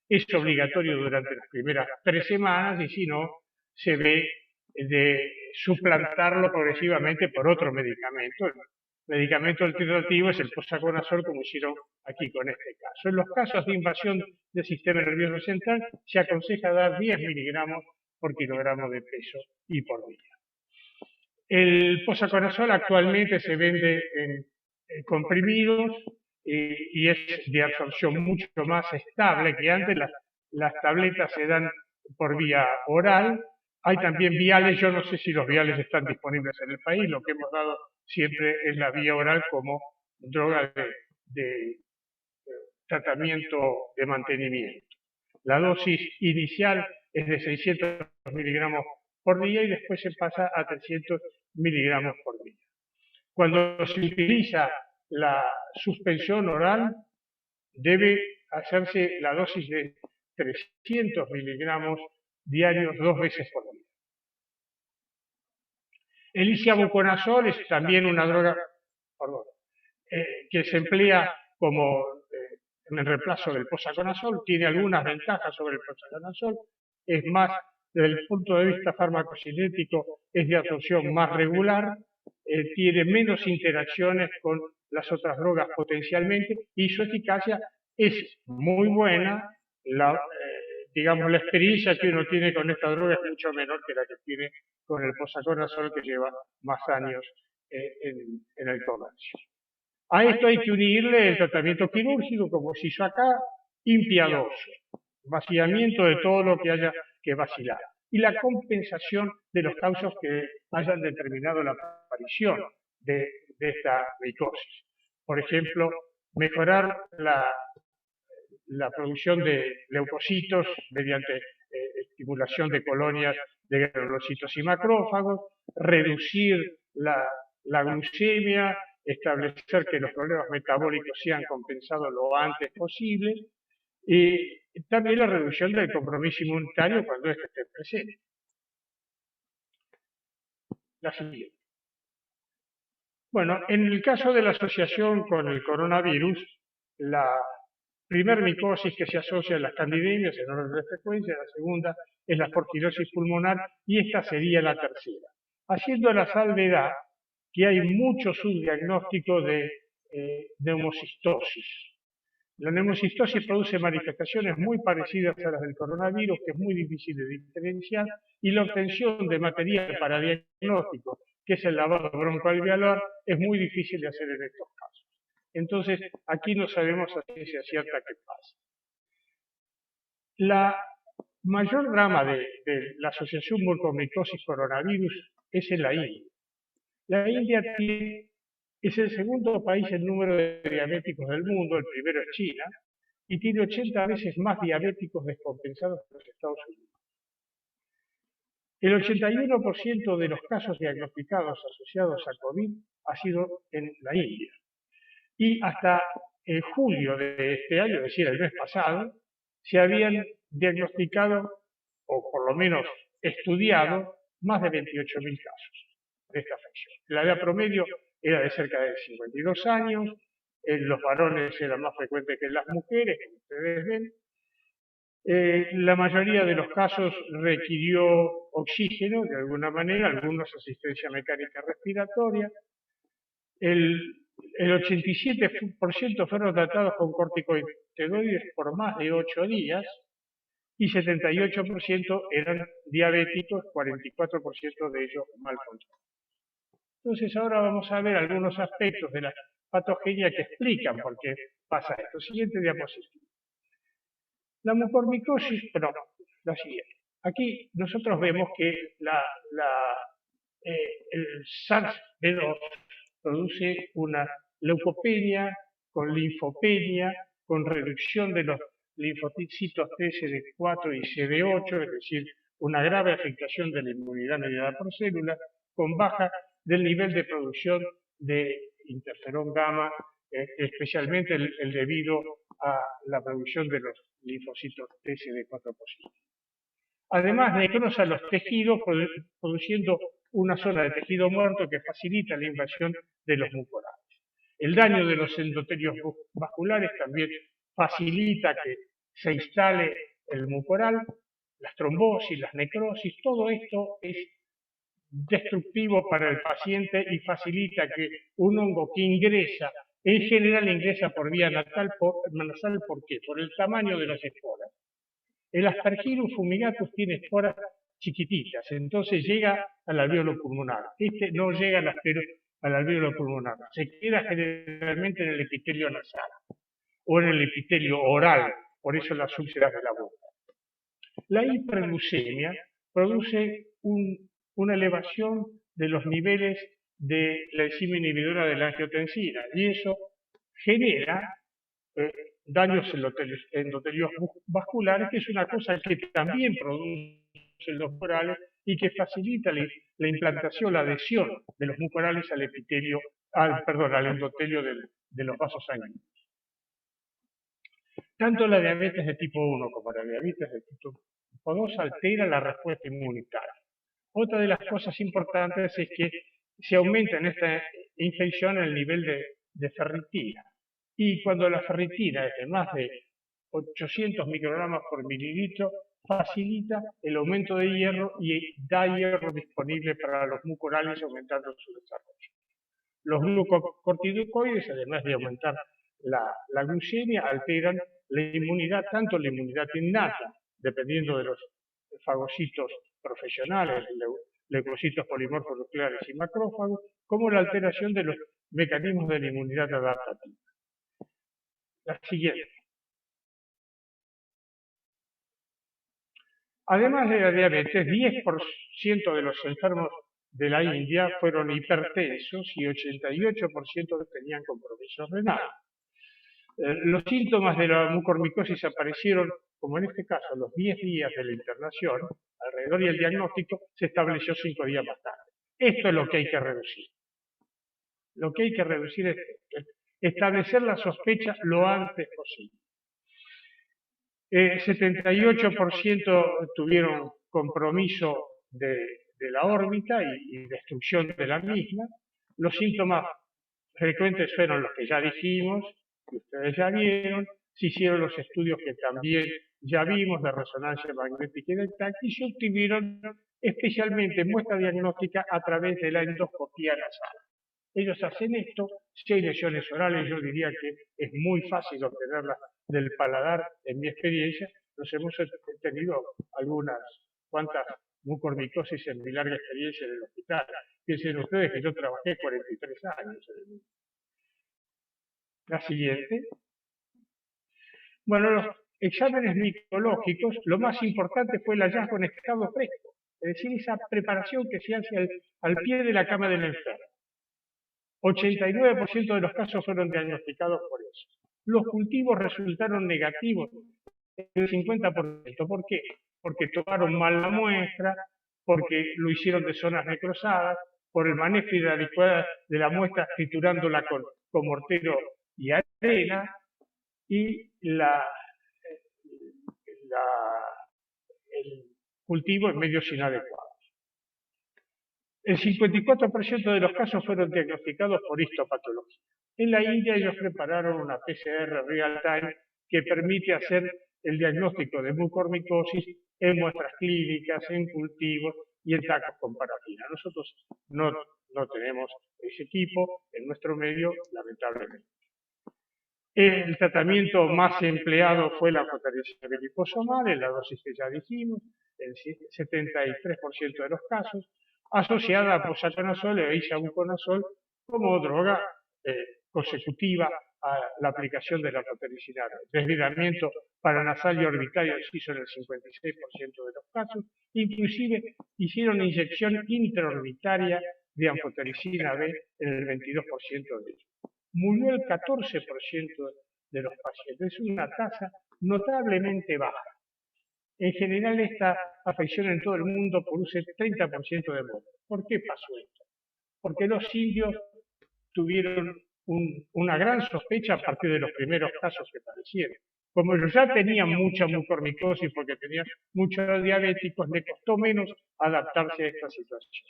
Es obligatorio durante las primeras 3 semanas y si no, se ve de suplantarlo progresivamente por otro medicamento. El medicamento alternativo es el posaconazol, como hicieron aquí con este caso. En los casos de invasión del sistema nervioso central se aconseja dar 10 miligramos por kilogramo de peso y por día. El posaconazol actualmente se vende en comprimidos y es de absorción mucho más estable que antes. Las tabletas se dan por vía oral. Hay también viales, yo no sé si los viales están disponibles en el país, lo que hemos dado siempre es la vía oral como droga de tratamiento de mantenimiento. La dosis inicial es de 600 miligramos por día y después se pasa a 300 miligramos por día. Cuando se utiliza la suspensión oral, debe hacerse la dosis de 300 miligramos diarios 2 veces por día. El isavuconazol es también una droga que se emplea como en el reemplazo del posaconazol, tiene algunas ventajas sobre el posaconazol, es más, desde el punto de vista farmacocinético, es de absorción más regular, tiene menos interacciones con las otras drogas potencialmente y su eficacia es muy buena. Digamos, la experiencia que uno tiene con esta droga es mucho menor que la que tiene con el posaconazol, que lleva más años en el comercio. A esto hay que unirle el tratamiento quirúrgico, como se hizo acá, impiadoso, vaciamiento de todo lo que haya que vacilar, y la compensación de los causas que hayan determinado la aparición de esta micosis. Por ejemplo, mejorar la producción de leucocitos mediante estimulación de colonias de granulocitos y macrófagos, reducir la glucemia, establecer que los problemas metabólicos sean compensados lo antes posible, y también la reducción del compromiso inmunitario cuando éste esté presente. La siguiente. Bueno, en el caso de la asociación con el coronavirus, la primer micosis que se asocia a las candidemias en orden de frecuencia, la segunda es la porfirosis pulmonar y esta sería la tercera. Haciendo la salvedad que hay mucho subdiagnóstico de neumocistosis. La neumocistosis produce manifestaciones muy parecidas a las del coronavirus, que es muy difícil de diferenciar, y la obtención de material para diagnóstico, que es el lavado broncoalveolar, es muy difícil de hacer en estos casos. Entonces, aquí no sabemos a ciencia cierta qué pasa. La mayor drama de la asociación mucormicosis-coronavirus es en la India. La India es el segundo país en número de diabéticos del mundo, el primero es China, y tiene 80 veces más diabéticos descompensados que los Estados Unidos. El 81% de los casos diagnosticados asociados a COVID ha sido en la India. Y hasta julio de este año, es decir, el mes pasado, se habían diagnosticado, o por lo menos estudiado, más de 28.000 casos de esta afección. La edad promedio era de cerca de 52 años, en los varones era más frecuente que en las mujeres, como ustedes ven. La mayoría de los casos requirió oxígeno, de alguna manera, algunos asistencia mecánica respiratoria. El 87% fueron tratados con corticosteroides por más de 8 días y 78% eran diabéticos, 44% de ellos mal controlados. Entonces ahora vamos a ver algunos aspectos de la patogenia que explican por qué pasa esto. Siguiente diapositiva. La mucormicosis, perdón, la siguiente. Aquí nosotros vemos que el SARS-CoV-2 produce una leucopenia, con linfopenia, con reducción de los linfocitos TSD4 y CD8, es decir, una grave afectación de la inmunidad mediada por células, con baja del nivel de producción de interferón gamma, especialmente el debido a la producción de los linfocitos TSD4 positivos. Además, necrosa los tejidos, produciendo una zona de tejido muerto que facilita la invasión de los mucorales. El daño de los endotelios vasculares también facilita que se instale el mucoral, las trombosis, las necrosis, todo esto es destructivo para el paciente y facilita que un hongo que ingresa, en general ingresa por vía nasal, ¿por qué? Por el tamaño de las esporas. El Aspergillus fumigatus tiene esporas chiquititas, entonces llega al alvéolo pulmonar. Este no llega al alvéolo pulmonar, se queda generalmente en el epitelio nasal o en el epitelio oral, por eso las úlceras de la boca. La hiperglucemia produce una elevación de los niveles de la enzima inhibidora de la angiotensina y eso genera daños endotelios vasculares, que es una cosa que también producen los mucorales y que facilita la implantación, la adhesión de los mucorales al epitelio, al endotelio de los vasos sanguíneos. Tanto la diabetes de tipo 1 como la diabetes de tipo 2 altera la respuesta inmunitaria. Otra de las cosas importantes es que se aumenta en esta infección el nivel de ferritina. Y cuando la ferritina es de más de 800 microgramas por mililitro, facilita el aumento de hierro y da hierro disponible para los mucorales, aumentando su desarrollo. Los glucocorticoides, además de aumentar la glucemia, alteran la inmunidad, tanto la inmunidad innata, dependiendo de los fagocitos profesionales, leucocitos polimorfos nucleares y macrófagos, como la alteración de los mecanismos de la inmunidad adaptativa. La siguiente. Además de la diabetes, 10% de los enfermos de la India fueron hipertensos y 88% tenían compromiso renal. Los síntomas de la mucormicosis aparecieron, como en este caso, a los 10 días de la internación, alrededor, y el diagnóstico se estableció 5 días más tarde. Esto es lo que hay que reducir. Lo que hay que reducir es establecer la sospecha lo antes posible. 78% tuvieron compromiso de la órbita y destrucción de la misma. Los síntomas frecuentes fueron los que ya dijimos, que ustedes ya vieron. Se hicieron los estudios que también ya vimos de resonancia magnética y del tacto, y se obtuvieron especialmente muestra diagnóstica a través de la endoscopía nasal. Ellos hacen esto, si hay lesiones orales, yo diría que es muy fácil obtenerlas del paladar, en mi experiencia, nos hemos tenido algunas cuantas mucormicosis en mi larga experiencia en el hospital. Piensen ustedes que yo trabajé 43 años en el mundo. La siguiente. Bueno, los exámenes micológicos, lo más importante fue el hallazgo en estado fresco, es decir, esa preparación que se hace al pie de la cama del enfermo. 89% de los casos fueron diagnosticados por eso. Los cultivos resultaron negativos en el 50%. ¿Por qué? Porque tomaron mal la muestra, porque lo hicieron de zonas necrosadas, por el manejo inadecuado de la muestra triturándola con mortero y arena, y el cultivo en medios inadecuados. El 54% de los casos fueron diagnosticados por histopatología. En la India ellos prepararon una PCR real-time que permite hacer el diagnóstico de mucormicosis en muestras clínicas, en cultivos y en tacos con parafina. Nosotros no tenemos ese equipo en nuestro medio, lamentablemente. El tratamiento más empleado fue la amphotericina liposomal, en la dosis que ya dijimos, en 73% de los casos, asociada a posaconazol e isavuconazol como droga consecutiva a la aplicación de la amphotericina. Desligamiento paranasal y orbitario se hizo en el 56% de los casos, inclusive hicieron inyección intraorbitaria de amphotericina B en el 22% de ellos. Murió el 14% de los pacientes, es una tasa notablemente baja. En general, esta afección en todo el mundo produce 30% de muerte. ¿Por qué pasó esto? Porque los indios tuvieron una gran sospecha a partir de los primeros casos que aparecieron. Como ellos ya tenían mucha mucormicosis porque tenían muchos diabéticos, le costó menos adaptarse a esta situación.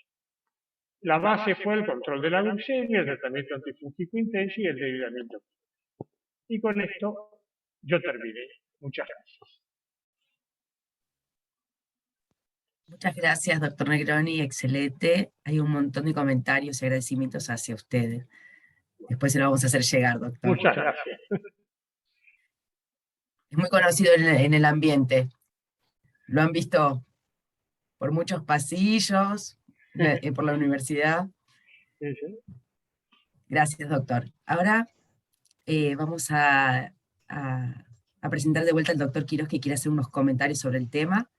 La base fue el control de la glucemia, el tratamiento antifúngico intenso y el desligamiento. Y con esto yo terminé. Muchas gracias. Muchas gracias, doctor Negroni, excelente. Hay un montón de comentarios y agradecimientos hacia ustedes. Después se lo vamos a hacer llegar, doctor. Muchas gracias. Es muy conocido en el ambiente. Lo han visto por muchos pasillos, por la universidad. Sí, sí. Gracias, doctor. Ahora vamos a presentar de vuelta al doctor Quirós, que quiere hacer unos comentarios sobre el tema.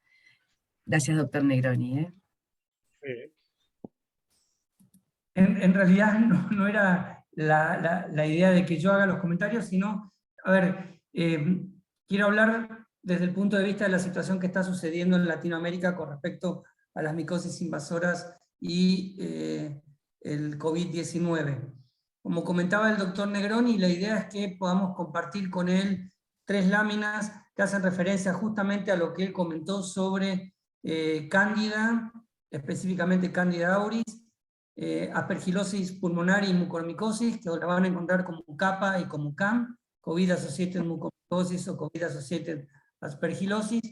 Gracias, doctor Negroni. Sí. En realidad no era la idea de que yo haga los comentarios, sino, a ver, quiero hablar desde el punto de vista de la situación que está sucediendo en Latinoamérica con respecto a las micosis invasoras y el COVID-19. Como comentaba el doctor Negroni, la idea es que podamos compartir con él 3 láminas que hacen referencia justamente a lo que él comentó sobre Cándida, específicamente Cándida auris, aspergilosis pulmonar y mucormicosis, que la van a encontrar como CAPA y como CAM, COVID-associated mucormicosis o COVID-associated aspergilosis.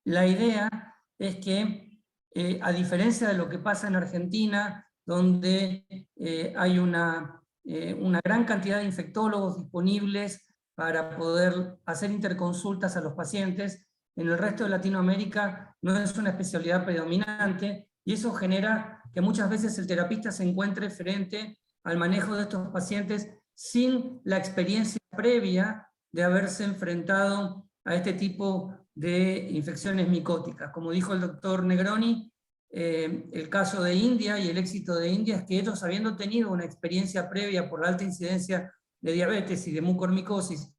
La idea es que, a diferencia de lo que pasa en Argentina, donde hay una gran cantidad de infectólogos disponibles para poder hacer interconsultas a los pacientes, en el resto de Latinoamérica no es una especialidad predominante, y eso genera que muchas veces el terapista se encuentre frente al manejo de estos pacientes sin la experiencia previa de haberse enfrentado a este tipo de infecciones micóticas. Como dijo el doctor Negroni, el caso de India y el éxito de India es que ellos, habiendo tenido una experiencia previa por la alta incidencia de diabetes y de mucormicosis,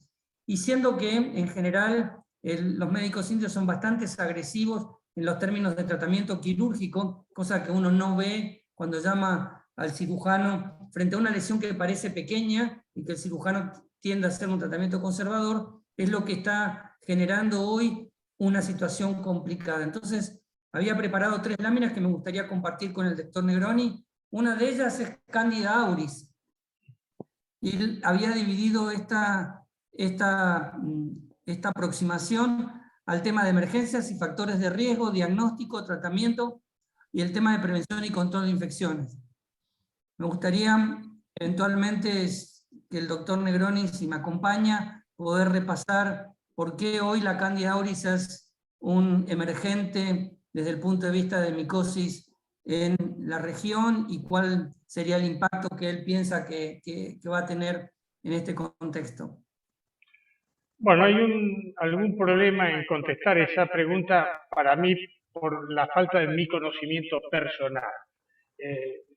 y siendo que en general los médicos indios son bastante agresivos en los términos de tratamiento quirúrgico, cosa que uno no ve cuando llama al cirujano frente a una lesión que parece pequeña y que el cirujano tiende a hacer un tratamiento conservador, es lo que está generando hoy una situación complicada. Entonces, había preparado 3 láminas que me gustaría compartir con el doctor Negroni. Una de ellas es Cándida auris. Y él había dividido esta aproximación al tema de emergencias y factores de riesgo, diagnóstico, tratamiento y el tema de prevención y control de infecciones. Me gustaría eventualmente que el doctor Negroni, si me acompaña, poder repasar por qué hoy la Candida auris es un emergente desde el punto de vista de micosis en la región y cuál sería el impacto que él piensa que va a tener en este contexto. Bueno, hay algún problema en contestar esa pregunta para mí por la falta de mi conocimiento personal.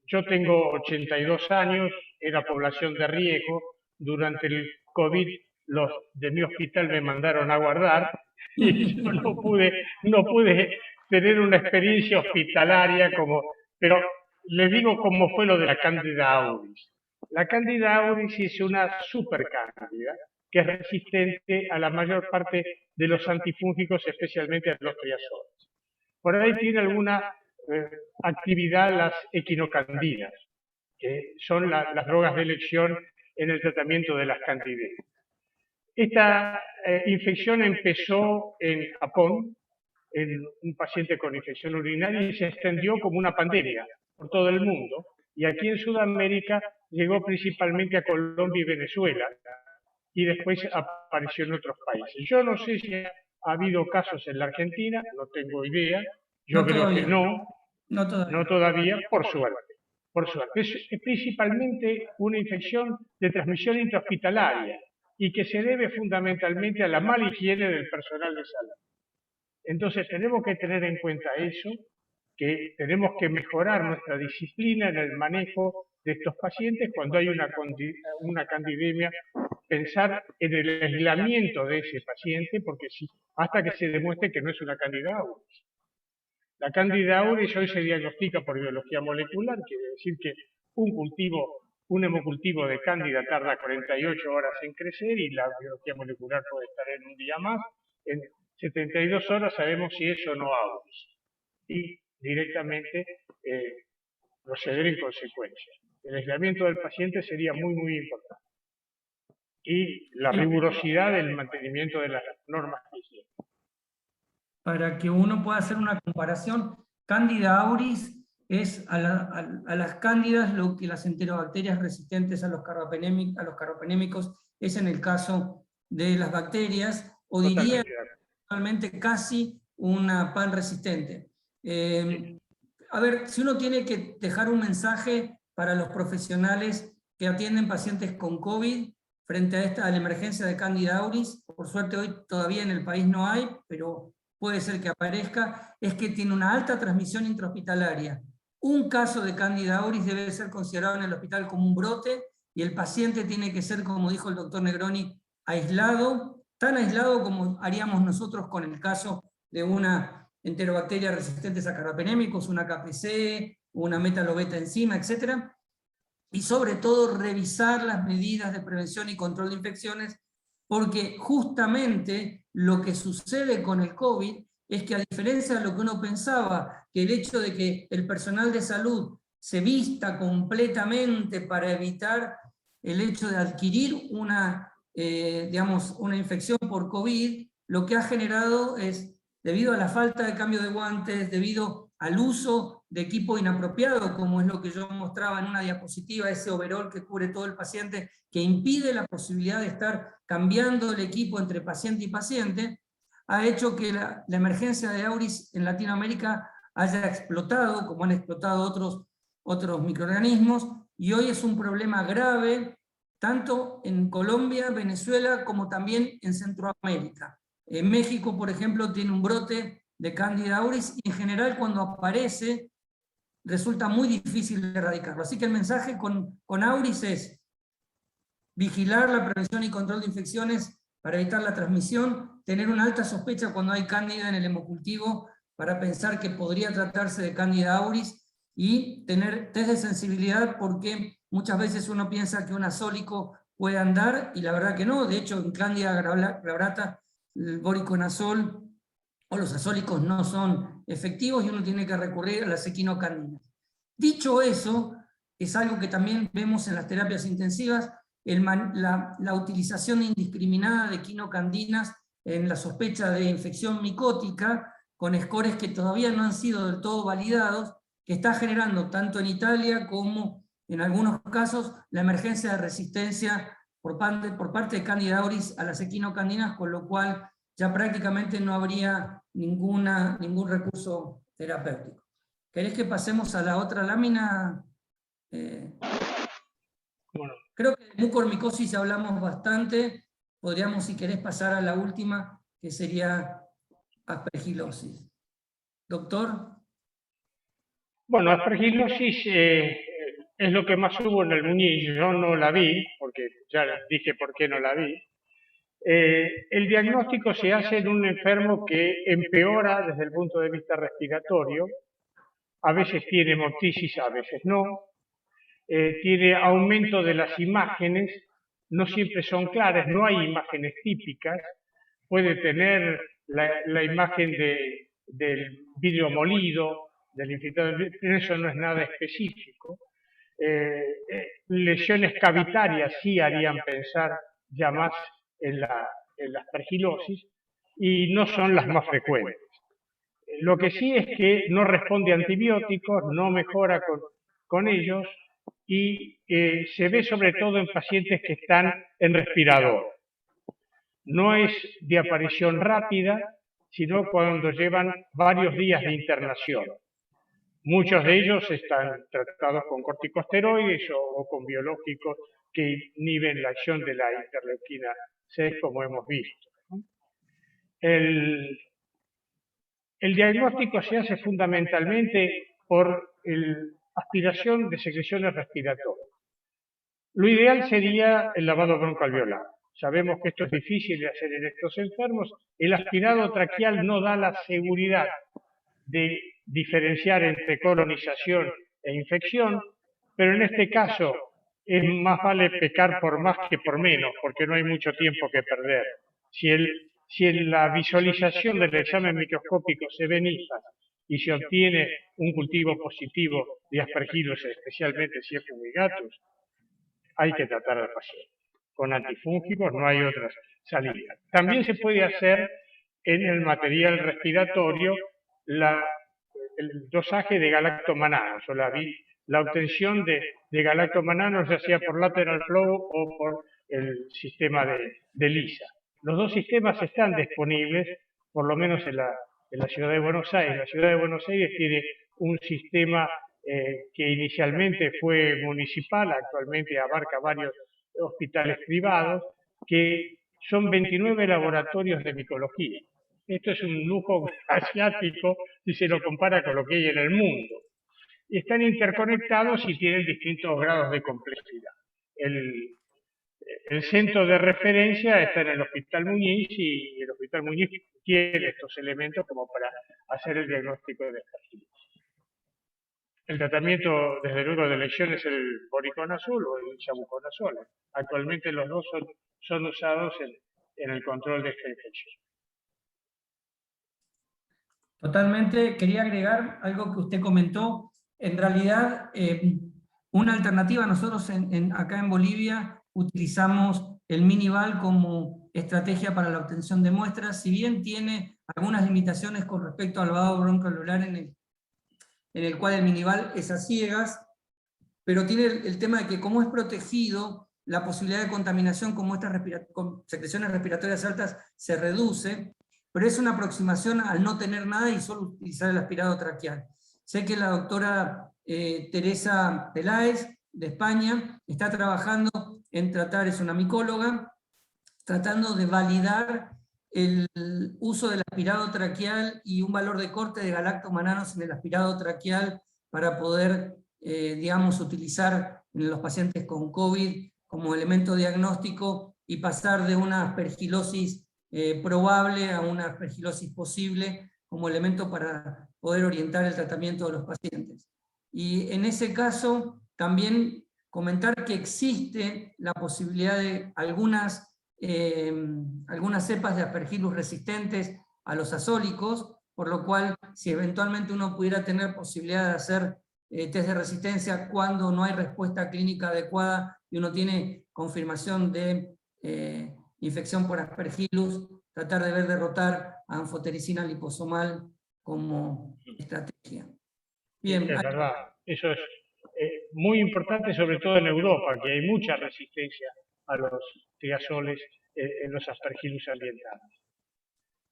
Yo tengo 82 años, era población de riesgo. Durante el COVID los de mi hospital me mandaron a guardar y yo no pude tener una experiencia hospitalaria pero les digo cómo fue lo de la Candida auris. La Candida auris es una supercándida que es resistente a la mayor parte de los antifúngicos, especialmente a los triazoles. Por ahí tiene alguna actividad las equinocandinas, que son las drogas de elección en el tratamiento de las candidemias. Esta infección empezó en Japón, en un paciente con infección urinaria, y se extendió como una pandemia por todo el mundo, y aquí en Sudamérica llegó principalmente a Colombia y Venezuela, y después apareció en otros países. Yo no sé si ha habido casos en la Argentina, no tengo idea, yo creo que no todavía, por suerte. Es principalmente una infección de transmisión intrahospitalaria y que se debe fundamentalmente a la mala higiene del personal de salud. Entonces tenemos que tener en cuenta eso, que tenemos que mejorar nuestra disciplina en el manejo de estos pacientes cuando hay una candidemia, pensar en el aislamiento de ese paciente, porque hasta que se demuestre que no es una Candida auris. La Candida auris hoy se diagnostica por biología molecular, quiere decir que un hemocultivo de Cándida tarda 48 horas en crecer y la biología molecular puede estar en un día más. En 72 horas sabemos si es o no auris y directamente proceder en consecuencia. El aislamiento del paciente sería muy, muy importante. Y la rigurosidad del mantenimiento de las normas de higiene. Para que uno pueda hacer una comparación, Candida auris es a las cándidas lo que las enterobacterias resistentes a los carbapenémicos es en el caso de las bacterias, o diría realmente casi una pan resistente. A ver, si uno tiene que dejar un mensaje para los profesionales que atienden pacientes con COVID frente a la emergencia de Candida auris, por suerte hoy todavía en el país no hay, pero puede ser que aparezca, es que tiene una alta transmisión intrahospitalaria. Un caso de Candida auris debe ser considerado en el hospital como un brote y el paciente tiene que ser, como dijo el doctor Negroni, aislado, tan aislado como haríamos nosotros con el caso de una enterobacteria resistente a carbapenémicos, una KPC, una metalobeta enzima, etc. Y sobre todo revisar las medidas de prevención y control de infecciones, porque justamente lo que sucede con el COVID es que, a diferencia de lo que uno pensaba, que el hecho de que el personal de salud se vista completamente para evitar el hecho de adquirir una infección por COVID, lo que ha generado es, debido a la falta de cambio de guantes, debido al uso de equipo inapropiado, como es lo que yo mostraba en una diapositiva, ese overol que cubre todo el paciente, que impide la posibilidad de estar cambiando el equipo entre paciente y paciente, ha hecho que la emergencia de auris en Latinoamérica haya explotado, como han explotado otros microorganismos, y hoy es un problema grave, tanto en Colombia, Venezuela, como también en Centroamérica. En México, por ejemplo, tiene un brote de Candida auris, y en general cuando aparece resulta muy difícil de erradicarlo. Así que el mensaje con auris es vigilar la prevención y control de infecciones para evitar la transmisión, tener una alta sospecha cuando hay cándida en el hemocultivo para pensar que podría tratarse de Candida auris, y tener test de sensibilidad, porque muchas veces uno piensa que un azólico puede andar y la verdad que no. De hecho, en Candida glabrata el voriconazol o los azólicos no son efectivos y uno tiene que recurrir a las equinocandinas. Dicho eso, es algo que también vemos en las terapias intensivas, la utilización indiscriminada de equinocandinas en la sospecha de infección micótica, con scores que todavía no han sido del todo validados, que está generando tanto en Italia como en algunos casos, la emergencia de resistencia por parte de Candida auris a las equinocandinas, con lo cual ya prácticamente no habría ningún recurso terapéutico. ¿Querés que pasemos a la otra lámina? Bueno, Creo que de mucormicosis ya hablamos bastante. Podríamos, si querés, pasar a la última, que sería aspergilosis. Doctor. bueno, aspergilosis es lo que más hubo en el Muñiz. Yo no la vi, porque ya dije por qué no la vi. El diagnóstico se hace en un enfermo que empeora desde el punto de vista respiratorio. A veces tiene hemoptisis, a veces no. Tiene aumento de las imágenes, no siempre son claras, no hay imágenes típicas. Puede tener la imagen del vidrio molido, del infiltrado, pero eso no es nada específico. Lesiones cavitarias sí harían pensar ya más en la aspergilosis y no son las más frecuentes. Lo que sí es que no responde a antibióticos, no mejora con ellos y se ve sobre todo en pacientes que están en respirador. No es de aparición rápida, sino cuando llevan varios días de internación. Muchos de ellos están tratados con corticosteroides o con biológicos que inhiben la acción de la interleuquina 6, como hemos visto. El diagnóstico se hace fundamentalmente por aspiración de secreciones respiratorias. Lo ideal sería el lavado broncoalveolar. Sabemos que esto es difícil de hacer en estos enfermos. El aspirado traqueal no da la seguridad de diferenciar entre colonización e infección, pero en este caso es más vale pecar por más que por menos, porque no hay mucho tiempo que perder. Si en la visualización del examen microscópico se ven hifas y se obtiene un cultivo positivo de aspergilos, especialmente si es fumigatus, hay que tratar al paciente. Con antifúngicos no hay otras salidas. También se puede hacer en el respiratorio el dosaje de galactomananos o la obtención de galactomananos, ya sea por lateral flow o por el sistema de LISA. Los dos sistemas están disponibles, por lo menos en la ciudad de Buenos Aires. La ciudad de Buenos Aires tiene un sistema que inicialmente fue municipal, actualmente abarca varios hospitales privados, que son 29 laboratorios de micología. Esto es un lujo asiático si se lo compara con lo que hay en el mundo. Y están interconectados y tienen distintos grados de complejidad. El centro de referencia está en el Hospital Muñiz y el Hospital Muñiz tiene estos elementos como para hacer el diagnóstico de aspergilosis. El tratamiento, desde luego, de elección es el voriconazol o el isavuconazol. Actualmente los dos son usados en el control de esta infección. Totalmente. Quería agregar algo que usted comentó. En realidad, una alternativa, nosotros acá en Bolivia utilizamos el Minival como estrategia para la obtención de muestras, si bien tiene algunas limitaciones con respecto al lavado broncoalveolar en el cual el Minival es a ciegas, pero tiene el tema de que como es protegido, la posibilidad de contaminación con muestras con secreciones respiratorias altas se reduce, pero es una aproximación al no tener nada y solo utilizar el aspirado traqueal. Sé que la doctora Teresa Peláez, de España, está trabajando en tratar, es una micóloga, tratando de validar el uso del aspirado traqueal y un valor de corte de galactomananos en el aspirado traqueal para poder, digamos, utilizar en los pacientes con COVID como elemento diagnóstico y pasar de una aspergilosis probable a una aspergilosis posible como elemento para poder orientar el tratamiento de los pacientes. Y en ese caso, también comentar que existe la posibilidad de algunas cepas de aspergillus resistentes a los azólicos, por lo cual si eventualmente uno pudiera tener posibilidad de hacer test de resistencia cuando no hay respuesta clínica adecuada y uno tiene confirmación de infección por aspergillus, tratar de ver derrotar a anfotericina liposomal como estrategia. Bien, es verdad, eso es muy importante, sobre todo en Europa, que hay mucha resistencia a los triazoles en los aspergillus ambientales.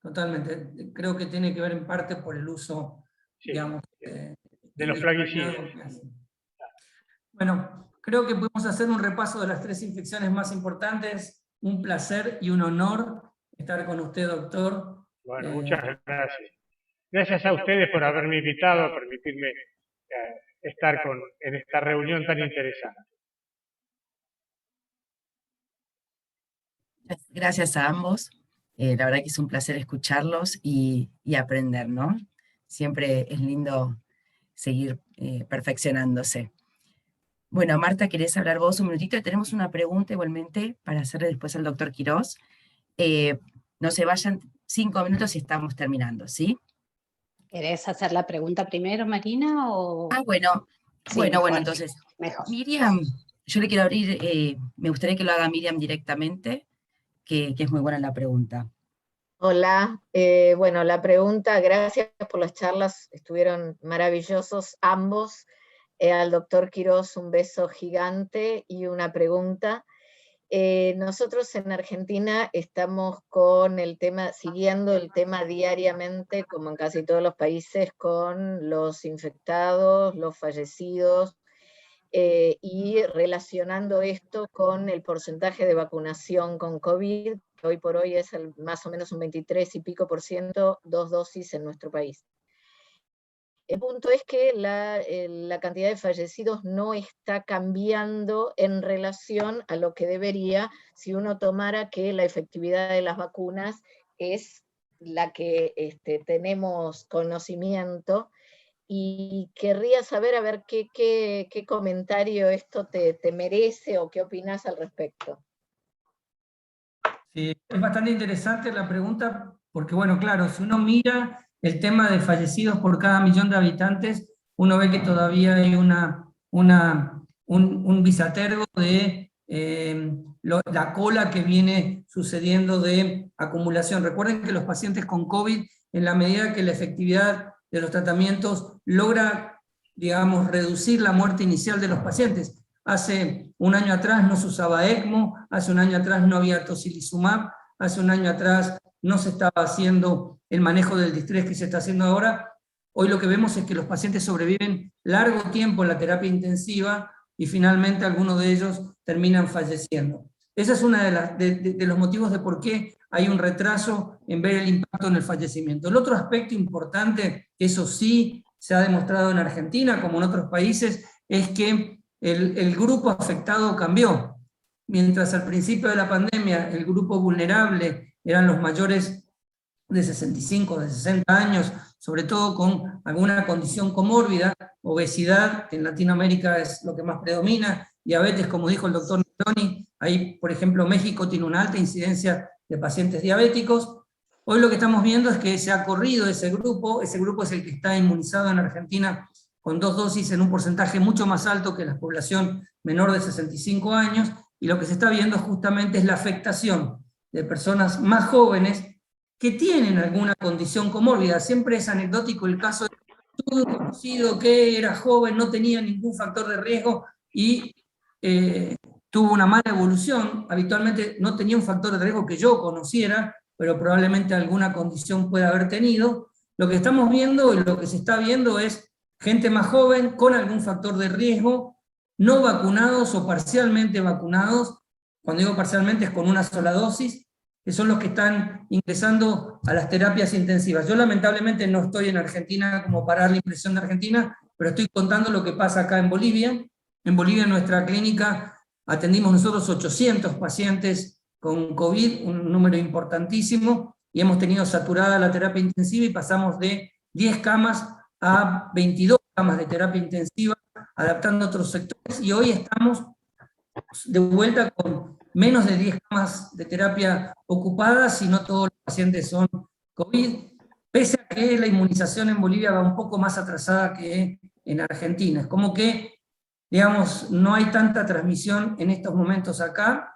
Totalmente. Creo que tiene que ver en parte por el uso, Sí, digamos, de los plaguicidas. Bueno, creo que podemos hacer un repaso de las 3 infecciones más importantes. Un placer y un honor estar con usted, doctor. Bueno, muchas gracias. Gracias a ustedes por haberme invitado, a permitirme estar en esta reunión tan interesante. Gracias a ambos. La verdad que es un placer escucharlos y aprender, ¿no? Siempre es lindo seguir perfeccionándose. Bueno, Marta, ¿querés hablar vos un minutito? Tenemos una pregunta igualmente para hacerle después al doctor Quirós. No se vayan 5 minutos y estamos terminando, ¿sí? ¿Querés hacer la pregunta primero, Marina? O... Bueno, Sí, bueno, mejor, entonces, mejor. Miriam, yo le quiero abrir, me gustaría que lo haga Miriam directamente, que es muy buena la pregunta. Hola, bueno, la pregunta, gracias por las charlas, estuvieron maravillosos ambos. Al doctor Quirós un beso gigante y una pregunta. Nosotros en Argentina estamos con el tema, siguiendo el tema diariamente, como en casi todos los países, con los infectados, los fallecidos, y relacionando esto con el porcentaje de vacunación con COVID, que hoy por hoy es más o menos un 23 y pico %, 2 dosis en nuestro país. El punto es que la cantidad de fallecidos no está cambiando en relación a lo que debería si uno tomara que la efectividad de las vacunas es la que tenemos conocimiento, y querría saber a ver qué comentario esto te merece o qué opinas al respecto. Sí, es bastante interesante la pregunta, porque bueno, claro, si uno mira el tema de fallecidos por cada millón de habitantes, uno ve que todavía hay un bisatergo de la cola que viene sucediendo de acumulación. Recuerden que los pacientes con COVID, en la medida que la efectividad de los tratamientos logra, digamos, reducir la muerte inicial de los pacientes. Hace un año atrás no se usaba ECMO, hace un año atrás no había tocilizumab, hace un año atrás no se estaba haciendo el manejo del distrés que se está haciendo ahora. Hoy lo que vemos es que los pacientes sobreviven largo tiempo en la terapia intensiva y finalmente algunos de ellos terminan falleciendo. Ese es uno de los motivos de por qué hay un retraso en ver el impacto en el fallecimiento. El otro aspecto importante, eso sí se ha demostrado en Argentina como en otros países, es que el grupo afectado cambió. Mientras al principio de la pandemia el grupo vulnerable eran los mayores de 65, de 60 años, sobre todo con alguna condición comórbida, obesidad, que en Latinoamérica es lo que más predomina, diabetes, como dijo el doctor Negroni, ahí por ejemplo México tiene una alta incidencia de pacientes diabéticos. Hoy lo que estamos viendo es que se ha corrido ese grupo es el que está inmunizado en Argentina con 2 dosis en un porcentaje mucho más alto que la población menor de 65 años, y lo que se está viendo justamente es la afectación de personas más jóvenes que tienen alguna condición comórbida. Siempre es anecdótico el caso de un conocido que era joven, no tenía ningún factor de riesgo y tuvo una mala evolución. Habitualmente no tenía un factor de riesgo que yo conociera, pero probablemente alguna condición pueda haber tenido. Lo que estamos viendo y lo que se está viendo es gente más joven con algún factor de riesgo, no vacunados o parcialmente vacunados. Cuando digo parcialmente es con una sola dosis, que son los que están ingresando a las terapias intensivas. Yo lamentablemente no estoy en Argentina como para dar la impresión de Argentina, pero estoy contando lo que pasa acá en Bolivia. En Bolivia, en nuestra clínica, atendimos nosotros 800 pacientes con COVID, un número importantísimo, y hemos tenido saturada la terapia intensiva y pasamos de 10 camas a 22 camas de terapia intensiva, adaptando otros sectores, y hoy estamos de vuelta con menos de 10 camas de terapia ocupadas, y no todos los pacientes son COVID, pese a que la inmunización en Bolivia va un poco más atrasada que en Argentina. Es como que, digamos, no hay tanta transmisión en estos momentos acá,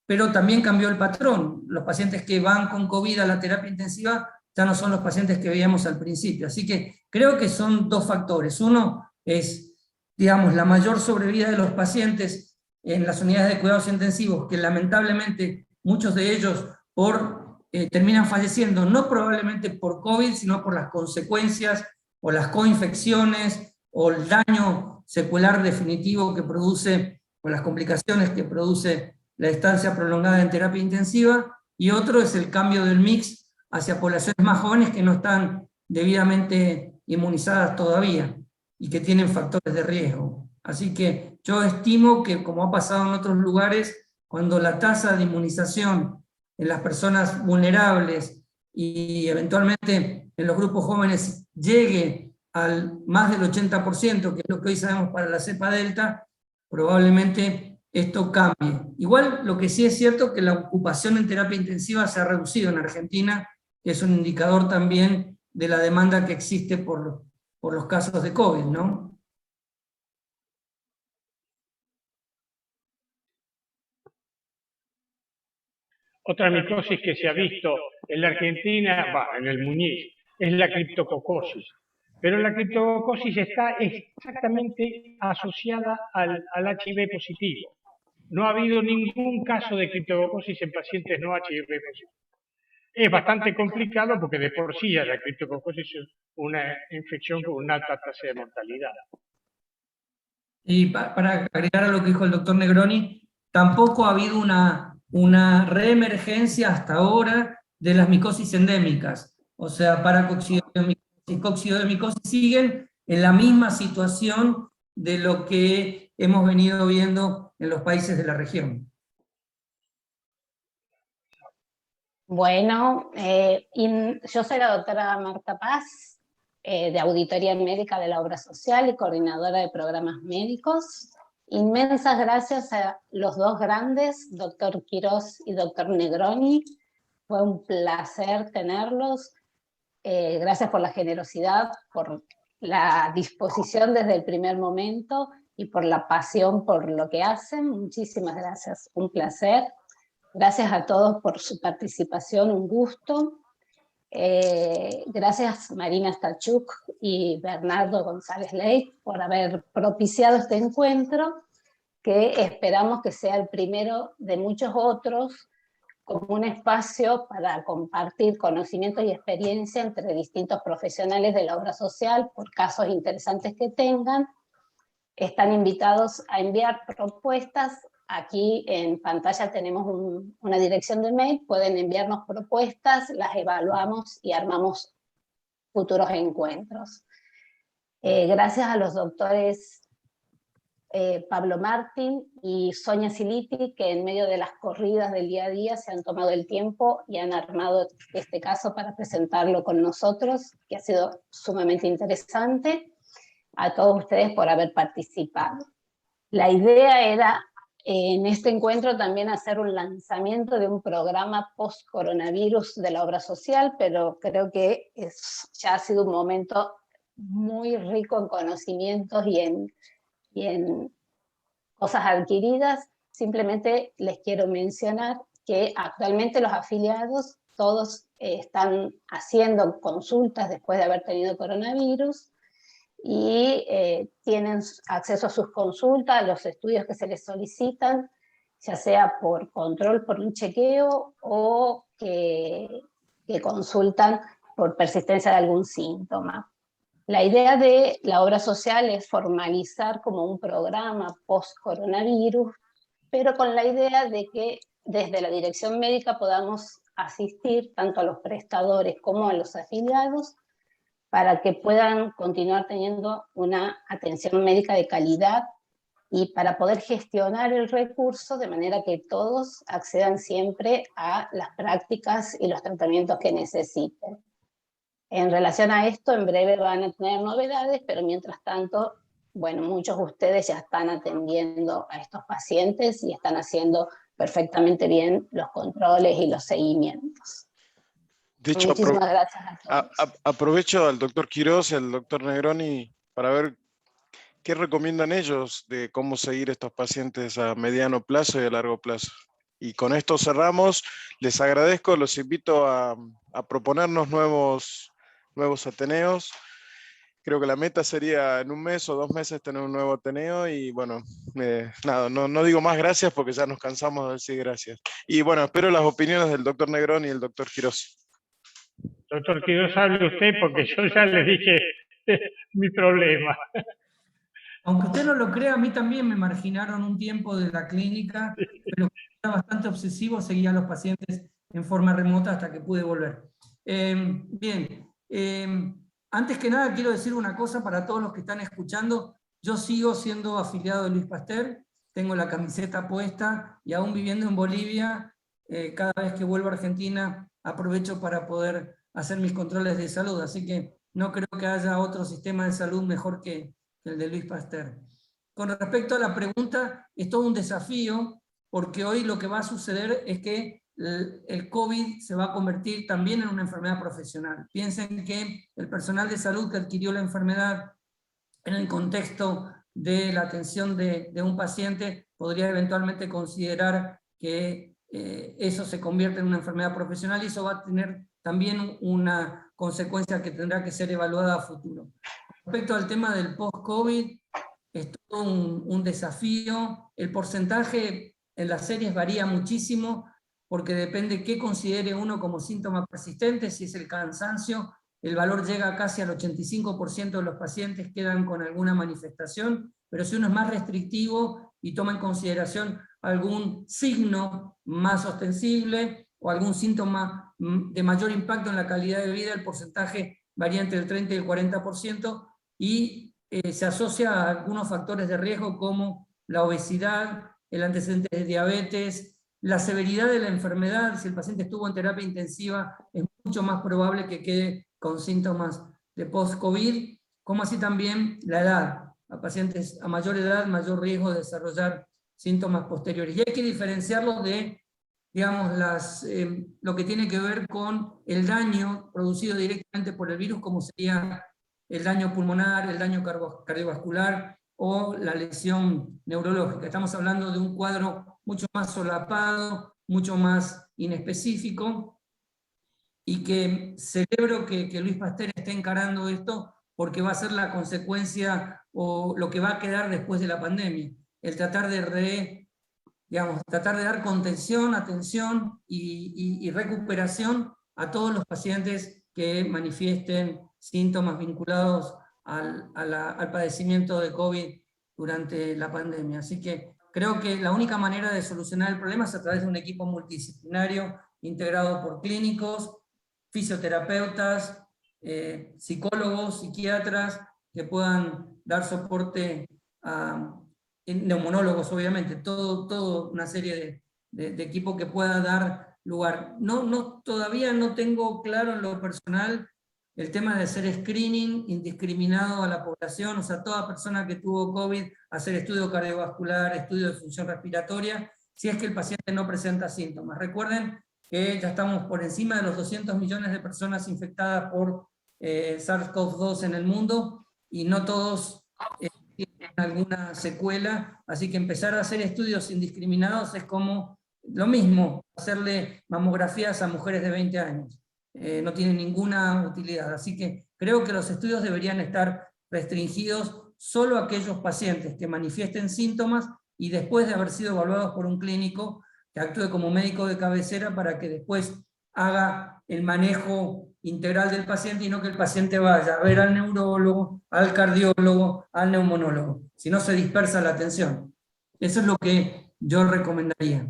pero también cambió el patrón. Los pacientes que van con COVID a la terapia intensiva ya no son los pacientes que veíamos al principio. Así que creo que son dos factores. Uno es digamos, la mayor sobrevida de los pacientes en las unidades de cuidados intensivos, que lamentablemente muchos de ellos terminan falleciendo, no probablemente por COVID, sino por las consecuencias o las coinfecciones o el daño secular definitivo que produce, o las complicaciones que produce la estancia prolongada en terapia intensiva, y otro es el cambio del mix hacia poblaciones más jóvenes que no están debidamente inmunizadas todavía y que tienen factores de riesgo. Así que yo estimo que, como ha pasado en otros lugares, cuando la tasa de inmunización en las personas vulnerables y eventualmente en los grupos jóvenes llegue al más del 80%, que es lo que hoy sabemos para la cepa delta, probablemente esto cambie. Igual lo que sí es cierto es que la ocupación en terapia intensiva se ha reducido en Argentina, que es un indicador también de la demanda que existe por los casos de COVID, ¿no? Otra micosis que se ha visto en la Argentina, en el Muñiz, es la criptococosis. Pero la criptococosis está exactamente asociada al HIV positivo. No ha habido ningún caso de criptococosis en pacientes no HIV positivos. Es bastante complicado porque de por sí la criptococosis es una infección con una alta tasa de mortalidad. Y para agregar a lo que dijo el doctor Negroni, tampoco ha habido una reemergencia hasta ahora de las micosis endémicas. O sea, paracoccidomicosis y coccidomicosis siguen en la misma situación de lo que hemos venido viendo en los países de la región. Bueno, yo soy la doctora Marta Paz, de Auditoría Médica de la Obra Social y coordinadora de programas médicos. Inmensas gracias a los dos grandes, doctor Quirós y doctor Negroni. Fue un placer tenerlos. Gracias por la generosidad, por la disposición desde el primer momento y por la pasión por lo que hacen. Muchísimas gracias, un placer. Gracias a todos por su participación, un gusto. Gracias Marina Stachuk y Bernardo González Ley por haber propiciado este encuentro, que esperamos que sea el primero de muchos otros, como un espacio para compartir conocimientos y experiencia entre distintos profesionales de la obra social por casos interesantes que tengan. Están invitados a enviar propuestas. Aquí en pantalla tenemos una dirección de mail, pueden enviarnos propuestas, las evaluamos y armamos futuros encuentros. Gracias a los doctores Pablo Martín y Sonia Siliti, que en medio de las corridas del día a día se han tomado el tiempo y han armado este caso para presentarlo con nosotros, que ha sido sumamente interesante. A todos ustedes por haber participado. La idea era en este encuentro también hacer un lanzamiento de un programa post-coronavirus de la obra social, pero creo que ya ha sido un momento muy rico en conocimientos y en cosas adquiridas. Simplemente les quiero mencionar que actualmente los afiliados todos están haciendo consultas después de haber tenido coronavirus, y tienen acceso a sus consultas, a los estudios que se les solicitan, ya sea por control, por un chequeo, o que consultan por persistencia de algún síntoma. La idea de la obra social es formalizar como un programa post-coronavirus, pero con la idea de que desde la dirección médica podamos asistir tanto a los prestadores como a los afiliados para que puedan continuar teniendo una atención médica de calidad y para poder gestionar el recurso de manera que todos accedan siempre a las prácticas y los tratamientos que necesiten. En relación a esto, en breve van a tener novedades, pero mientras tanto, bueno, muchos de ustedes ya están atendiendo a estos pacientes y están haciendo perfectamente bien los controles y los seguimientos. De hecho, muchísimas gracias a todos. Aprovecho al doctor Quirós y al doctor Negroni para ver qué recomiendan ellos de cómo seguir estos pacientes a mediano plazo y a largo plazo. Y con esto cerramos. Les agradezco, los invito a proponernos nuevos ateneos. creo que la meta sería en 1 mes o 2 meses tener un nuevo Ateneo y bueno, nada, no digo más gracias porque ya nos cansamos de decir gracias. Y bueno, espero las opiniones del doctor Negrón y el doctor Quirós. Doctor Quirós, hable usted porque yo ya le dije mi problema. Aunque usted no lo crea, a mí también me marginaron un tiempo de la clínica, pero era bastante obsesivo, seguía a los pacientes en forma remota hasta que pude volver. Bien, antes que nada quiero decir una cosa para todos los que están escuchando. Yo sigo siendo afiliado de Luis Pasteur, tengo la camiseta puesta y aún viviendo en Bolivia, cada vez que vuelvo a Argentina aprovecho para poder hacer mis controles de salud, así que no creo que haya otro sistema de salud mejor que el de Luis Pasteur. Con respecto a la pregunta, es todo un desafío, porque hoy lo que va a suceder es que el COVID se va a convertir también en una enfermedad profesional. Piensen que el personal de salud que adquirió la enfermedad en el contexto de la atención de un paciente podría eventualmente considerar que eso se convierte en una enfermedad profesional y eso va a tener también una consecuencia que tendrá que ser evaluada a futuro. Respecto al tema del post-COVID, es todo un desafío. El porcentaje en las series varía muchísimo porque depende qué considere uno como síntoma persistente. Si es el cansancio, el valor llega casi al 85% de los pacientes quedan con alguna manifestación, pero si uno es más restrictivo y toma en consideración algún signo más ostensible o algún síntoma de mayor impacto en la calidad de vida, el porcentaje varía entre el 30 y el 40%, y se asocia a algunos factores de riesgo como la obesidad, el antecedente de diabetes, la severidad de la enfermedad. Si el paciente estuvo en terapia intensiva, es mucho más probable que quede con síntomas de post-COVID, como así también la edad. A pacientes a mayor edad, mayor riesgo de desarrollar síntomas posteriores. Y hay que diferenciarlos de, digamos, lo que tiene que ver con el daño producido directamente por el virus, como sería el daño pulmonar, el daño cardiovascular o la lesión neurológica. Estamos hablando de un cuadro mucho más solapado, mucho más inespecífico, y que celebro que Luis Pasteur esté encarando esto porque va a ser la consecuencia o lo que va a quedar después de la pandemia. El tratar de dar contención, atención y recuperación a todos los pacientes que manifiesten síntomas vinculados al padecimiento de COVID durante la pandemia. Así que creo que la única manera de solucionar el problema es a través de un equipo multidisciplinario integrado por clínicos, fisioterapeutas, psicólogos, psiquiatras, que puedan dar soporte a neumonólogos, obviamente, todo una serie de equipo que pueda dar lugar. Todavía no tengo claro en lo personal el tema de hacer screening indiscriminado a la población, o sea, toda persona que tuvo COVID, hacer estudio cardiovascular, estudio de función respiratoria, si es que el paciente no presenta síntomas. Recuerden que ya estamos por encima de los 200 millones de personas infectadas por SARS-CoV-2 en el mundo, y no todos tienen alguna secuela, así que empezar a hacer estudios indiscriminados es como lo mismo, hacerle mamografías a mujeres de 20 años. No tiene ninguna utilidad, así que creo que los estudios deberían estar restringidos solo a aquellos pacientes que manifiesten síntomas y después de haber sido evaluados por un clínico que actúe como médico de cabecera para que después haga el manejo integral del paciente y no que el paciente vaya a ver al neurólogo, al cardiólogo, al neumonólogo, si no se dispersa la atención. Eso es lo que yo recomendaría.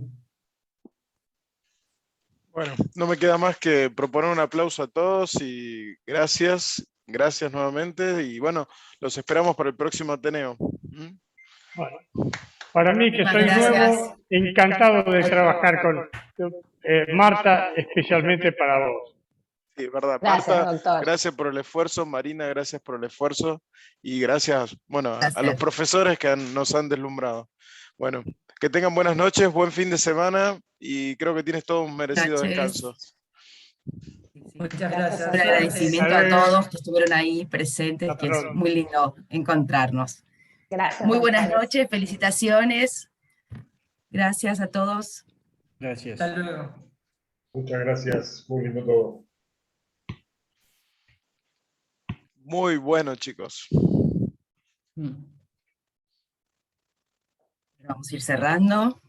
Bueno, no me queda más que proponer un aplauso a todos y gracias nuevamente, y bueno, los esperamos para el próximo Ateneo. Bueno, para mí, que soy nuevo, encantado de trabajar con Marta, especialmente para vos. Sí, verdad. Gracias, Marta, doctor. gracias por el esfuerzo. Marina, gracias por el esfuerzo. Y gracias, bueno, a los Gracias. profesores que nos han deslumbrado. Bueno, que tengan buenas noches, buen fin de semana, y creo que tienes todo un merecido Noches. descanso. Muchas gracias. Un agradecimiento a todos que estuvieron ahí presentes, Hasta que es pronto. muy lindo encontrarnos. Gracias. Muy buenas doctores. noches, felicitaciones. Gracias a todos. Gracias. Hasta luego. Muchas gracias, muy lindo todo. Muy bueno, chicos. Mm. Vamos a ir cerrando.